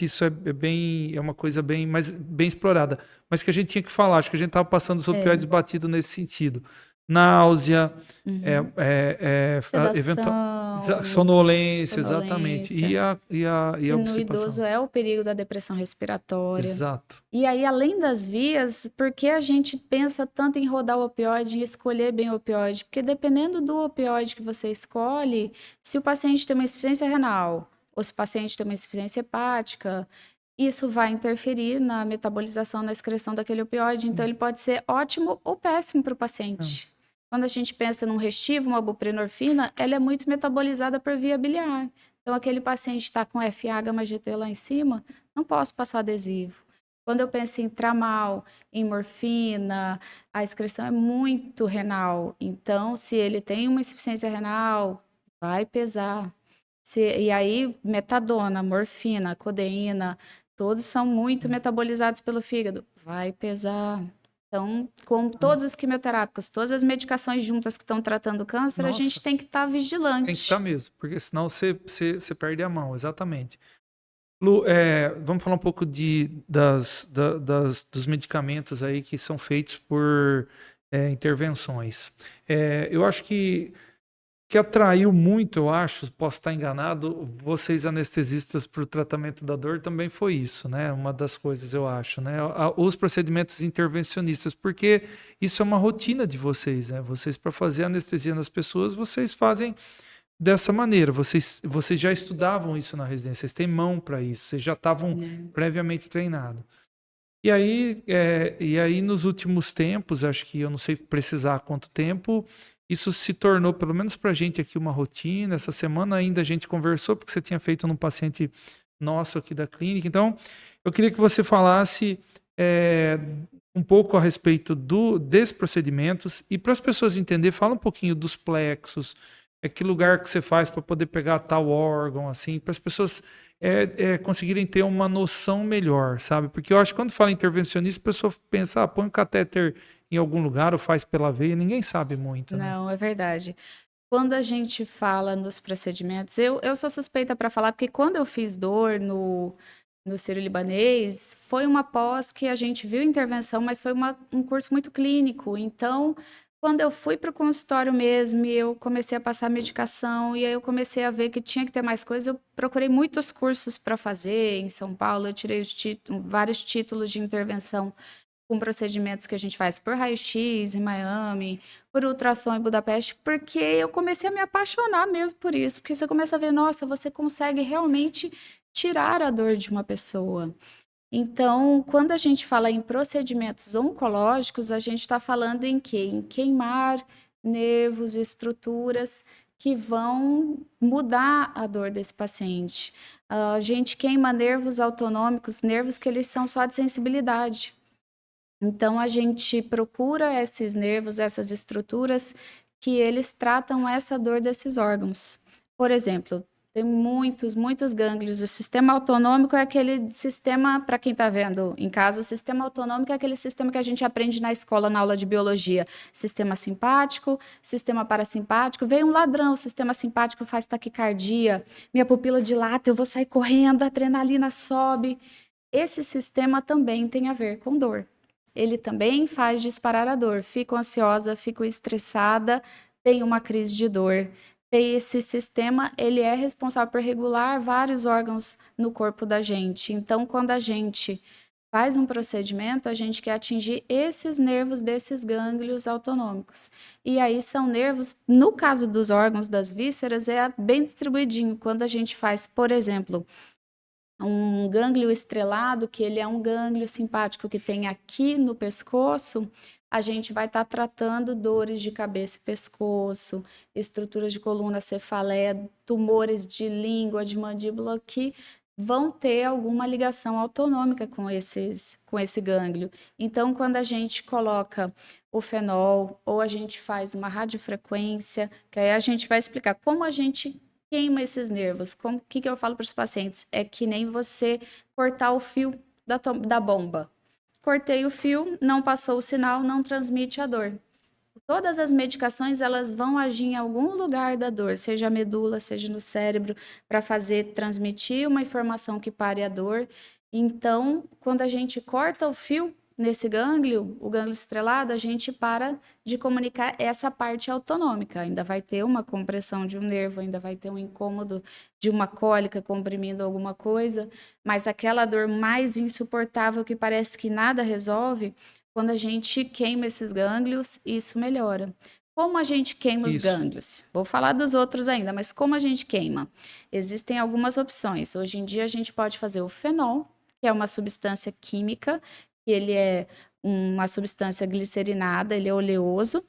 isso é uma coisa bem explorada. Mas que a gente tinha que falar, acho que a gente estava passando os opioides É, batido nesse sentido. náusea, Uhum. Sedação, sonolência, exatamente. sonolência. E a E no idoso obstipação. é o perigo da depressão respiratória. Exato. E aí, além das vias, por que a gente pensa tanto em rodar o opioide, em escolher bem o opioide? Porque dependendo do opioide que você escolhe, se o paciente tem uma insuficiência renal, ou se o paciente tem uma insuficiência hepática, isso vai interferir na metabolização, na excreção daquele opioide. Então, Sim. ele pode ser ótimo ou péssimo para o É. paciente. Quando a gente pensa num Restivo, uma buprenorfina, ela é muito metabolizada por via biliar. Então, aquele paciente está com FA, gama-GT lá em cima, não posso passar adesivo. Quando eu penso em tramal, em morfina, a excreção é muito renal. Então, se ele tem uma insuficiência renal, vai pesar. E aí, metadona, morfina, codeína, todos são muito metabolizados pelo fígado, vai pesar. Então, com todos os quimioterápicos, todas as medicações juntas que estão tratando o câncer, a gente Nossa, tem que estar tem que estar vigilante. mesmo, porque senão você perde a mão, exatamente. Lu, vamos falar um pouco dos medicamentos aí que são feitos por intervenções. Eu acho que atraiu muito, eu acho, posso estar enganado, vocês anestesistas para o tratamento da dor também foi isso, né? Uma das coisas, eu acho, né? Os procedimentos intervencionistas, porque isso é uma rotina de vocês, né? Vocês, para fazer anestesia nas pessoas, vocês fazem dessa maneira. Vocês já estudavam isso na residência, vocês têm mão para isso, vocês já estavam previamente treinados. E aí, nos últimos tempos, acho que eu não sei precisar quanto tempo, isso se tornou, pelo menos para a gente aqui, uma rotina. Essa semana ainda a gente conversou, porque você tinha feito num paciente nosso aqui da clínica. Então, eu queria que você falasse um pouco a respeito desses procedimentos e para as pessoas entenderem, fala um pouquinho dos plexos, que lugar que você faz para poder pegar tal órgão, assim, para as pessoas conseguirem ter uma noção melhor, sabe? Porque eu acho que quando fala intervencionista, a pessoa pensa, põe um catéter em algum lugar ou faz pela veia, ninguém sabe muito, né? Não, é verdade. Quando a gente fala nos procedimentos, eu sou suspeita para falar, porque quando eu fiz dor no Sírio-Libanês, foi uma pós que a gente viu intervenção, mas foi um curso muito clínico. Então, quando eu fui para o consultório mesmo, e eu comecei a passar medicação, e aí eu comecei a ver que tinha que ter mais coisas, eu procurei muitos cursos para fazer em São Paulo, eu tirei vários títulos de intervenção com procedimentos que a gente faz por raio-x em Miami, por ultrassom em Budapeste, porque eu comecei a me apaixonar mesmo por isso, porque você começa a ver, nossa, você consegue realmente tirar a dor de uma pessoa. Então, quando a gente fala em procedimentos oncológicos, a gente está falando em quê? Em queimar nervos e estruturas que vão mudar a dor desse paciente. A gente queima nervos autonômicos, nervos que eles são só de sensibilidade. Então, a gente procura esses nervos, essas estruturas que eles tratam essa dor desses órgãos. Por exemplo, tem muitos gânglios. O sistema autonômico é aquele sistema, para quem está vendo em casa, o sistema autonômico é aquele sistema que a gente aprende na escola, na aula de biologia. Sistema simpático, sistema parasimpático. Veio um ladrão, o sistema simpático faz taquicardia, minha pupila dilata, eu vou sair correndo, a adrenalina sobe. Esse sistema também tem a ver com dor. Ele também faz disparar a dor. Fico ansiosa, fico estressada, tenho uma crise de dor. Esse sistema, ele é responsável por regular vários órgãos no corpo da gente. Então, quando a gente faz um procedimento, a gente quer atingir esses nervos desses gânglios autonômicos. E aí são nervos, no caso dos órgãos das vísceras, é bem distribuidinho. Quando a gente faz, por exemplo, um gânglio estrelado, que ele é um gânglio simpático que tem aqui no pescoço, a gente vai estar tratando dores de cabeça e pescoço, estruturas de coluna, cefaleia, tumores de língua, de mandíbula, que vão ter alguma ligação autonômica com esse gânglio. Então, quando a gente coloca o fenol, ou a gente faz uma radiofrequência, que aí a gente vai explicar como a gente queima esses nervos. O que eu falo para os pacientes? É que nem você cortar o fio da bomba. Cortei o fio, não passou o sinal, não transmite a dor. Todas as medicações, elas vão agir em algum lugar da dor, seja a medula, seja no cérebro, para fazer transmitir uma informação que pare a dor. Então, quando a gente corta o fio, nesse gânglio, o gânglio estrelado, a gente para de comunicar essa parte autonômica. Ainda vai ter uma compressão de um nervo, ainda vai ter um incômodo de uma cólica comprimindo alguma coisa, mas aquela dor mais insuportável que parece que nada resolve, quando a gente queima esses gânglios, isso melhora. Como a gente queima os gânglios? Vou falar dos outros ainda, mas como a gente queima? Existem algumas opções. Hoje em dia a gente pode fazer o fenol, que é uma substância química, que ele é uma substância glicerinada, ele é oleoso,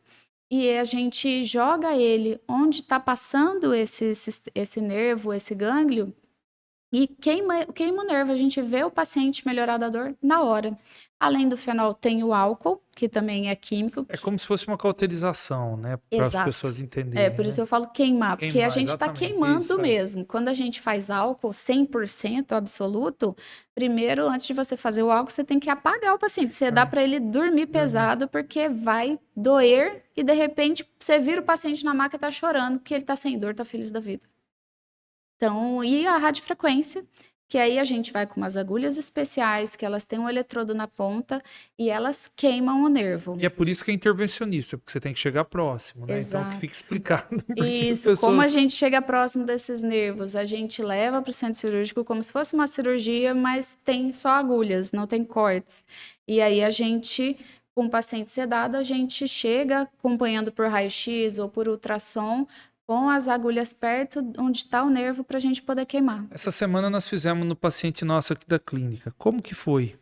e a gente joga ele onde está passando esse nervo, esse gânglio, e queima o nervo. A gente vê o paciente melhorar da dor na hora. Além do fenol, tem o álcool, que também é químico. É como se fosse uma cauterização, né? Para as pessoas entenderem. É, por isso eu falo queimar, porque a gente está queimando isso, mesmo. Quando a gente faz álcool 100% absoluto, primeiro, antes de você fazer o álcool, você tem que apagar o paciente. Você dá para ele dormir pesado, porque vai doer e, de repente, você vira o paciente na maca e tá chorando, porque ele tá sem dor, tá feliz da vida. Então, e a radiofrequência, que aí a gente vai com umas agulhas especiais, que elas têm um eletrodo na ponta e elas queimam o nervo. E é por isso que é intervencionista, porque você tem que chegar próximo, né? Exato. Então, que fica explicado. Isso, como a gente chega próximo desses nervos, a gente leva para o centro cirúrgico como se fosse uma cirurgia, mas tem só agulhas, não tem cortes. E aí a gente, com o paciente sedado, a gente chega acompanhando por raio-x ou por ultrassom, com as agulhas perto onde está o nervo para a gente poder queimar. Essa semana nós fizemos no paciente nosso aqui da clínica. Como que foi?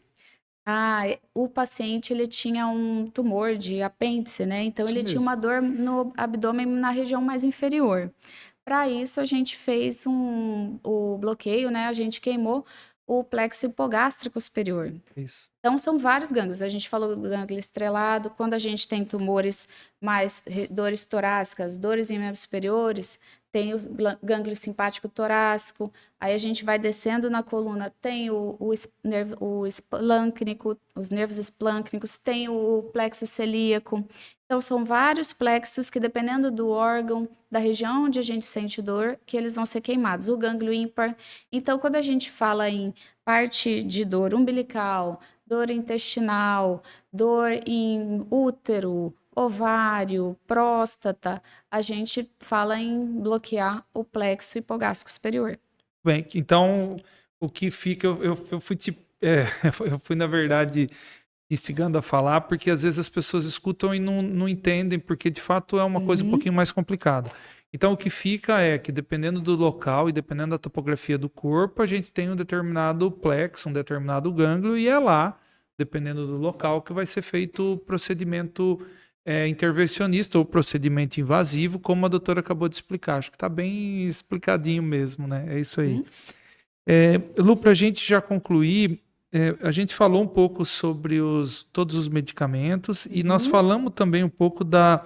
O paciente ele tinha um tumor de apêndice, né? Então Isso ele mesmo. tinha uma dor no abdômen na região mais inferior. Para isso a gente fez o bloqueio, né? A gente queimou o plexo hipogástrico superior. Isso. Então, são vários gânglios. A gente falou do gânglio estrelado. Quando a gente tem tumores mais dores torácicas, dores em membros superiores, tem o gânglio simpático torácico. Aí a gente vai descendo na coluna, tem o esplâncnico, os nervos esplâncnicos, tem o plexo celíaco. Então, são vários plexos que, dependendo do órgão, da região onde a gente sente dor, que eles vão ser queimados. O gânglio ímpar. Então, quando a gente fala em parte de dor umbilical, dor intestinal, dor em útero, ovário, próstata, a gente fala em bloquear o plexo hipogástrico superior. Bem, então o que fica, eu fui eu fui, na verdade, instigando a falar, porque às vezes as pessoas escutam e não entendem, porque de fato é uma coisa um pouquinho mais complicada. Então o que fica é que, dependendo do local e dependendo da topografia do corpo, a gente tem um determinado plexo, um determinado gânglio, e é lá, dependendo do local, que vai ser feito o procedimento intervencionista ou procedimento invasivo, como a doutora acabou de explicar. Acho que está bem explicadinho mesmo, né? É isso aí. Lu, para a gente já concluir, a gente falou um pouco sobre todos os medicamentos e nós falamos também um pouco da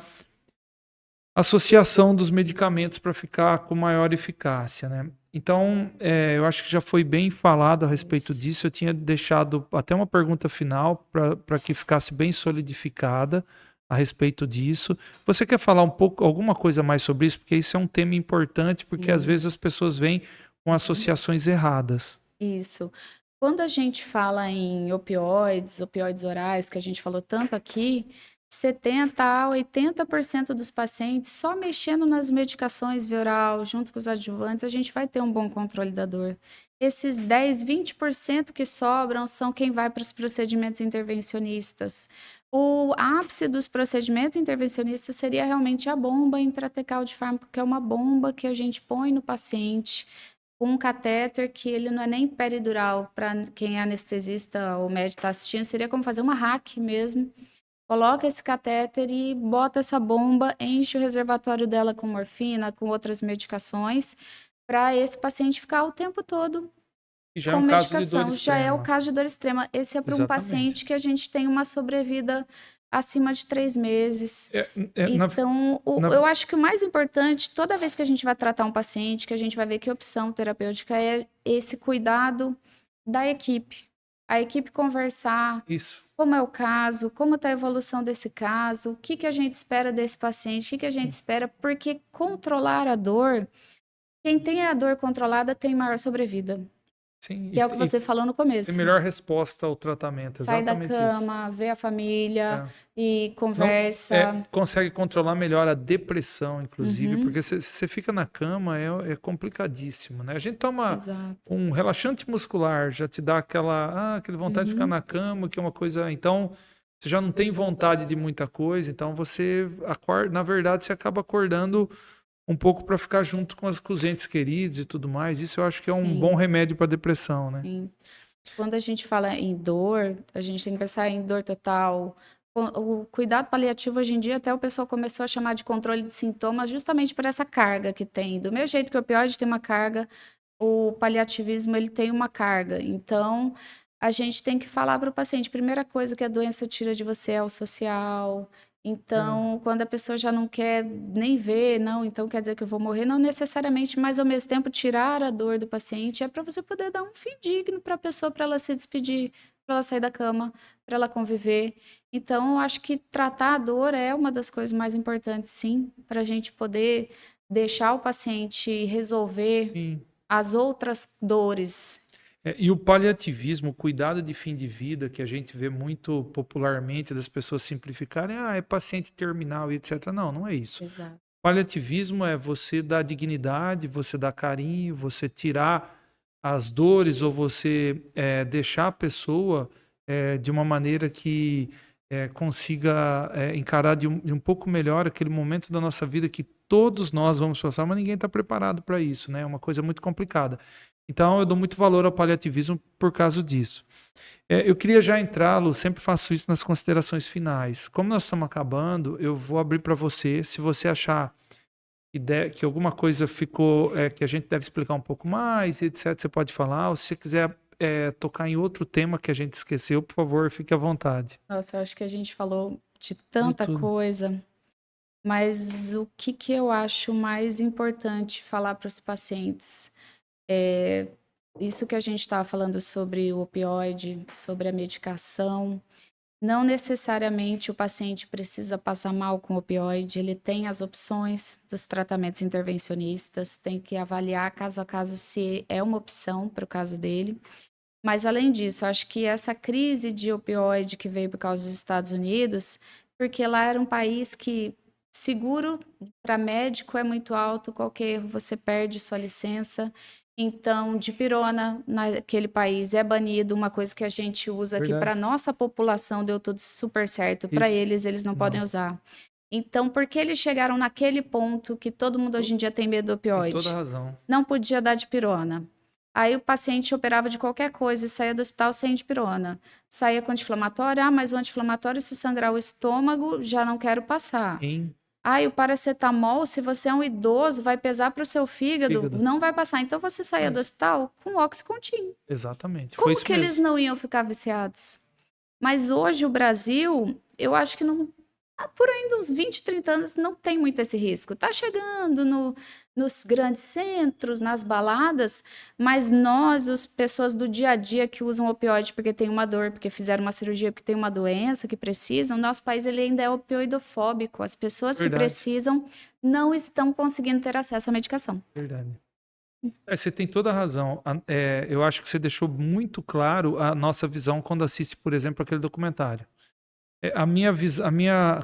associação dos medicamentos para ficar com maior eficácia, né? Então, eu acho que já foi bem falado a respeito disso. Eu tinha deixado até uma pergunta final para que ficasse bem solidificada a respeito disso. Você quer falar um pouco, alguma coisa mais sobre isso? Porque isso é um tema importante, porque às vezes as pessoas vêm com associações erradas. Isso. Quando a gente fala em opioides orais, que a gente falou tanto aqui, 70% a 80% dos pacientes, só mexendo nas medicações via oral, junto com os adjuvantes, a gente vai ter um bom controle da dor. Esses 10%, 20% que sobram são quem vai para os procedimentos intervencionistas. O ápice dos procedimentos intervencionistas seria realmente a bomba intratecal de fármaco, que é uma bomba que a gente põe no paciente com um catéter que ele não é nem peridural. Para quem é anestesista ou médico está assistindo, seria como fazer uma hack mesmo. Coloca esse catéter e bota essa bomba, enche o reservatório dela com morfina, com outras medicações, para esse paciente ficar o tempo todo Já com é um caso de medicação. dor Já é o extrema. caso de dor extrema. Esse é para um Exatamente. paciente que a gente tem uma sobrevida acima de 3 meses. Então, eu acho que o mais importante, toda vez que a gente vai tratar um paciente, que a gente vai ver que opção terapêutica é esse cuidado da equipe. A equipe conversar, como é o caso, como está a evolução desse caso, o que a gente espera desse paciente, o que a gente espera, porque controlar a dor, quem tem a dor controlada tem maior sobrevida. Sim, que é o que e você falou no tem começo. melhor resposta ao tratamento, Sai da exatamente isso. cama, vê a família É. e Não, conversa. consegue controlar melhor a depressão, inclusive, Uhum, porque se você fica na cama é complicadíssimo, né? A gente toma exato. um relaxante muscular, já te dá aquela vontade de ficar Uhum, na cama, que é uma coisa. Então, você já não tem vontade de muita coisa, então você acorda, na verdade, você acaba acordando um pouco para ficar junto com os entes queridos e tudo mais. Isso eu acho que é um bom sim, remédio para depressão, né? sim. Quando a gente fala em dor, a gente tem que pensar em dor total. O cuidado paliativo, hoje em dia, até o pessoal começou a chamar de controle de sintomas justamente por essa carga que tem. Do mesmo jeito que o opioide tem uma carga, o paliativismo ele tem uma carga. Então, a gente tem que falar para o paciente, primeira coisa que a doença tira de você é o social. É, Então, quando a pessoa já não quer nem ver, não, então quer dizer que eu vou morrer, não necessariamente, mas ao mesmo tempo tirar a dor do paciente é para você poder dar um fim digno para a pessoa, para ela se despedir, para ela sair da cama, para ela conviver. Então, eu acho que tratar a dor é uma das coisas mais importantes, sim, para a gente poder deixar o paciente resolver sim. as outras dores. E o paliativismo, o cuidado de fim de vida, que a gente vê muito popularmente das pessoas simplificarem, é paciente terminal e etc. Não, não é isso. Exato. Paliativismo é você dar dignidade, você dar carinho, você tirar as dores ou você deixar a pessoa de uma maneira que consiga encarar de um pouco melhor aquele momento da nossa vida que todos nós vamos passar, mas ninguém está preparado para isso, né? É uma coisa muito complicada. Então, eu dou muito valor ao paliativismo por causa disso. Eu queria já entrar, Lu, sempre faço isso nas considerações finais. Como nós estamos acabando, eu vou abrir para você. Se você achar que alguma coisa ficou, que a gente deve explicar um pouco mais, etc., você pode falar. Ou se você quiser tocar em outro tema que a gente esqueceu, por favor, fique à vontade. Nossa, eu acho que a gente falou de De tanta tudo. coisa, mas o que que eu acho mais importante falar para os pacientes? É isso que a gente estava falando sobre o opioide, sobre a medicação. Não necessariamente o paciente precisa passar mal com opioide, ele tem as opções dos tratamentos intervencionistas, tem que avaliar caso a caso se é uma opção para o caso dele. Mas além disso, acho que essa crise de opioide que veio por causa dos Estados Unidos, porque lá era um país que seguro para médico é muito alto, qualquer erro você perde sua licença. Então, dipirona naquele país é banido, uma coisa que a gente usa aqui para Verdade. nossa população deu tudo super certo, para Isso. eles não podem Não. usar. Então, por que eles chegaram naquele ponto que todo mundo hoje em dia tem medo do Tem toda a opioide? razão. Não podia dar dipirona. Aí o paciente operava de qualquer coisa e saía do hospital sem dipirona. Saía com anti-inflamatório, mas o anti-inflamatório, se sangrar o estômago, já não quero passar. Em O paracetamol, se você é um idoso, vai pesar para o seu fígado, fígado. não vai passar. Então você saía do Mas, hospital com Oxycontin. exatamente. Foi Como isso que eles mesmo. não iam ficar viciados? Mas hoje o Brasil, eu acho que não. Por ainda uns 20, 30 anos não tem muito esse risco. Tá chegando nos grandes centros, nas baladas, mas nós, as pessoas do dia a dia que usam opioide porque tem uma dor, porque fizeram uma cirurgia, porque tem uma doença que precisam, nosso país ele ainda é opioidofóbico. As pessoas que Verdade. precisam não estão conseguindo ter acesso à medicação. Verdade. Você tem toda a razão. Eu acho que você deixou muito claro a nossa visão quando assiste, por exemplo, aquele documentário.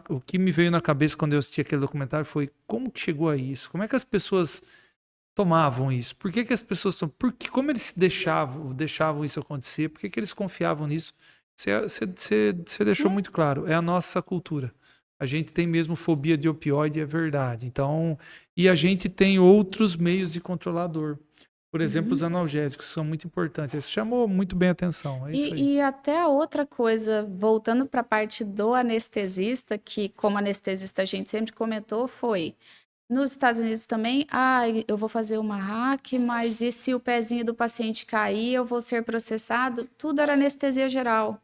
O que me veio na cabeça quando eu assisti aquele documentário foi como que chegou a isso? Como é que as pessoas tomavam isso? Por que que as pessoas como eles se deixavam isso acontecer? Por que que eles confiavam nisso? Você deixou muito claro. É a nossa cultura. A gente tem mesmo fobia de opioide, é verdade. Então, e a gente tem outros meios de controlar a dor. Por exemplo, os Uhum. analgésicos são muito importantes. Isso chamou muito bem a atenção. É isso aí. E até a outra coisa, voltando para a parte do anestesista, que como anestesista a gente sempre comentou, foi nos Estados Unidos também, eu vou fazer uma hack, mas e se o pezinho do paciente cair, eu vou ser processado? Tudo era anestesia geral.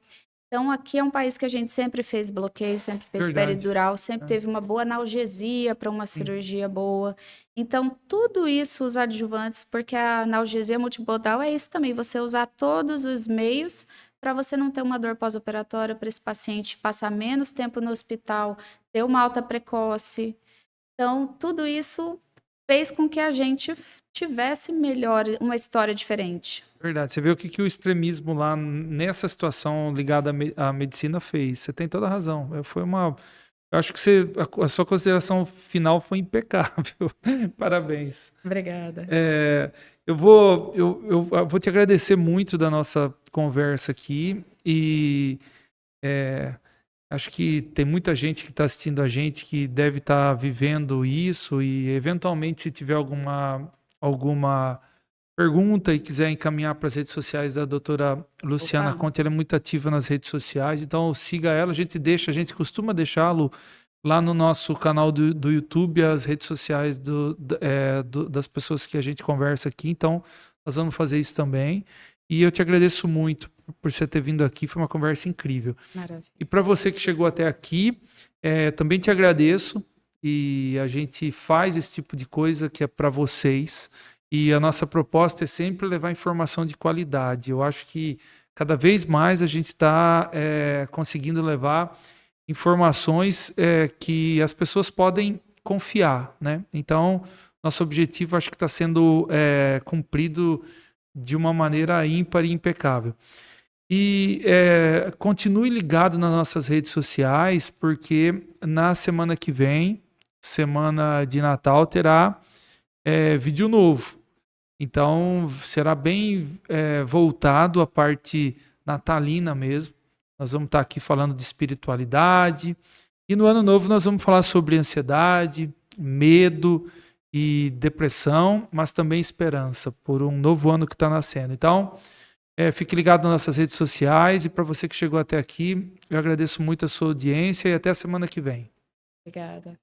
Então, aqui é um país que a gente sempre fez bloqueio, sempre fez Verdade. peridural, sempre É, teve uma boa analgesia para uma sim. cirurgia boa. Então, tudo isso, os adjuvantes, porque a analgesia multimodal é isso também, você usar todos os meios para você não ter uma dor pós-operatória, para esse paciente passar menos tempo no hospital, ter uma alta precoce. Então, tudo isso fez com que a gente tivesse melhor, uma história diferente. Verdade. Você vê o que, que o extremismo lá nessa situação ligada à medicina fez. Você tem toda a razão. Eu acho que a sua consideração final foi impecável. Parabéns. Obrigada. Eu vou te agradecer muito da nossa conversa aqui e acho que tem muita gente que está assistindo a gente que deve estar vivendo isso e, eventualmente, se tiver alguma pergunta e quiser encaminhar para as redes sociais da doutora Luciana Opa. Conte, ela é muito ativa nas redes sociais, então siga ela, a gente costuma deixá-lo lá no nosso canal do YouTube, as redes sociais das pessoas que a gente conversa aqui, então nós vamos fazer isso também. E eu te agradeço muito por você ter vindo aqui, foi uma conversa incrível. Maravilha. E para você que chegou até aqui, também te agradeço, e a gente faz esse tipo de coisa que é para vocês, e a nossa proposta é sempre levar informação de qualidade. Eu acho que cada vez mais a gente está conseguindo levar informações que as pessoas podem confiar, né? Então, nosso objetivo acho que está sendo cumprido de uma maneira ímpar e impecável. E continue ligado nas nossas redes sociais, porque na semana que vem, semana de Natal, terá vídeo novo. Então, será bem voltado à parte natalina mesmo. Nós vamos estar aqui falando de espiritualidade. E no ano novo nós vamos falar sobre ansiedade, medo e depressão, mas também esperança por um novo ano que está nascendo. Então, fique ligado nas nossas redes sociais. E para você que chegou até aqui, eu agradeço muito a sua audiência e até a semana que vem. Obrigada.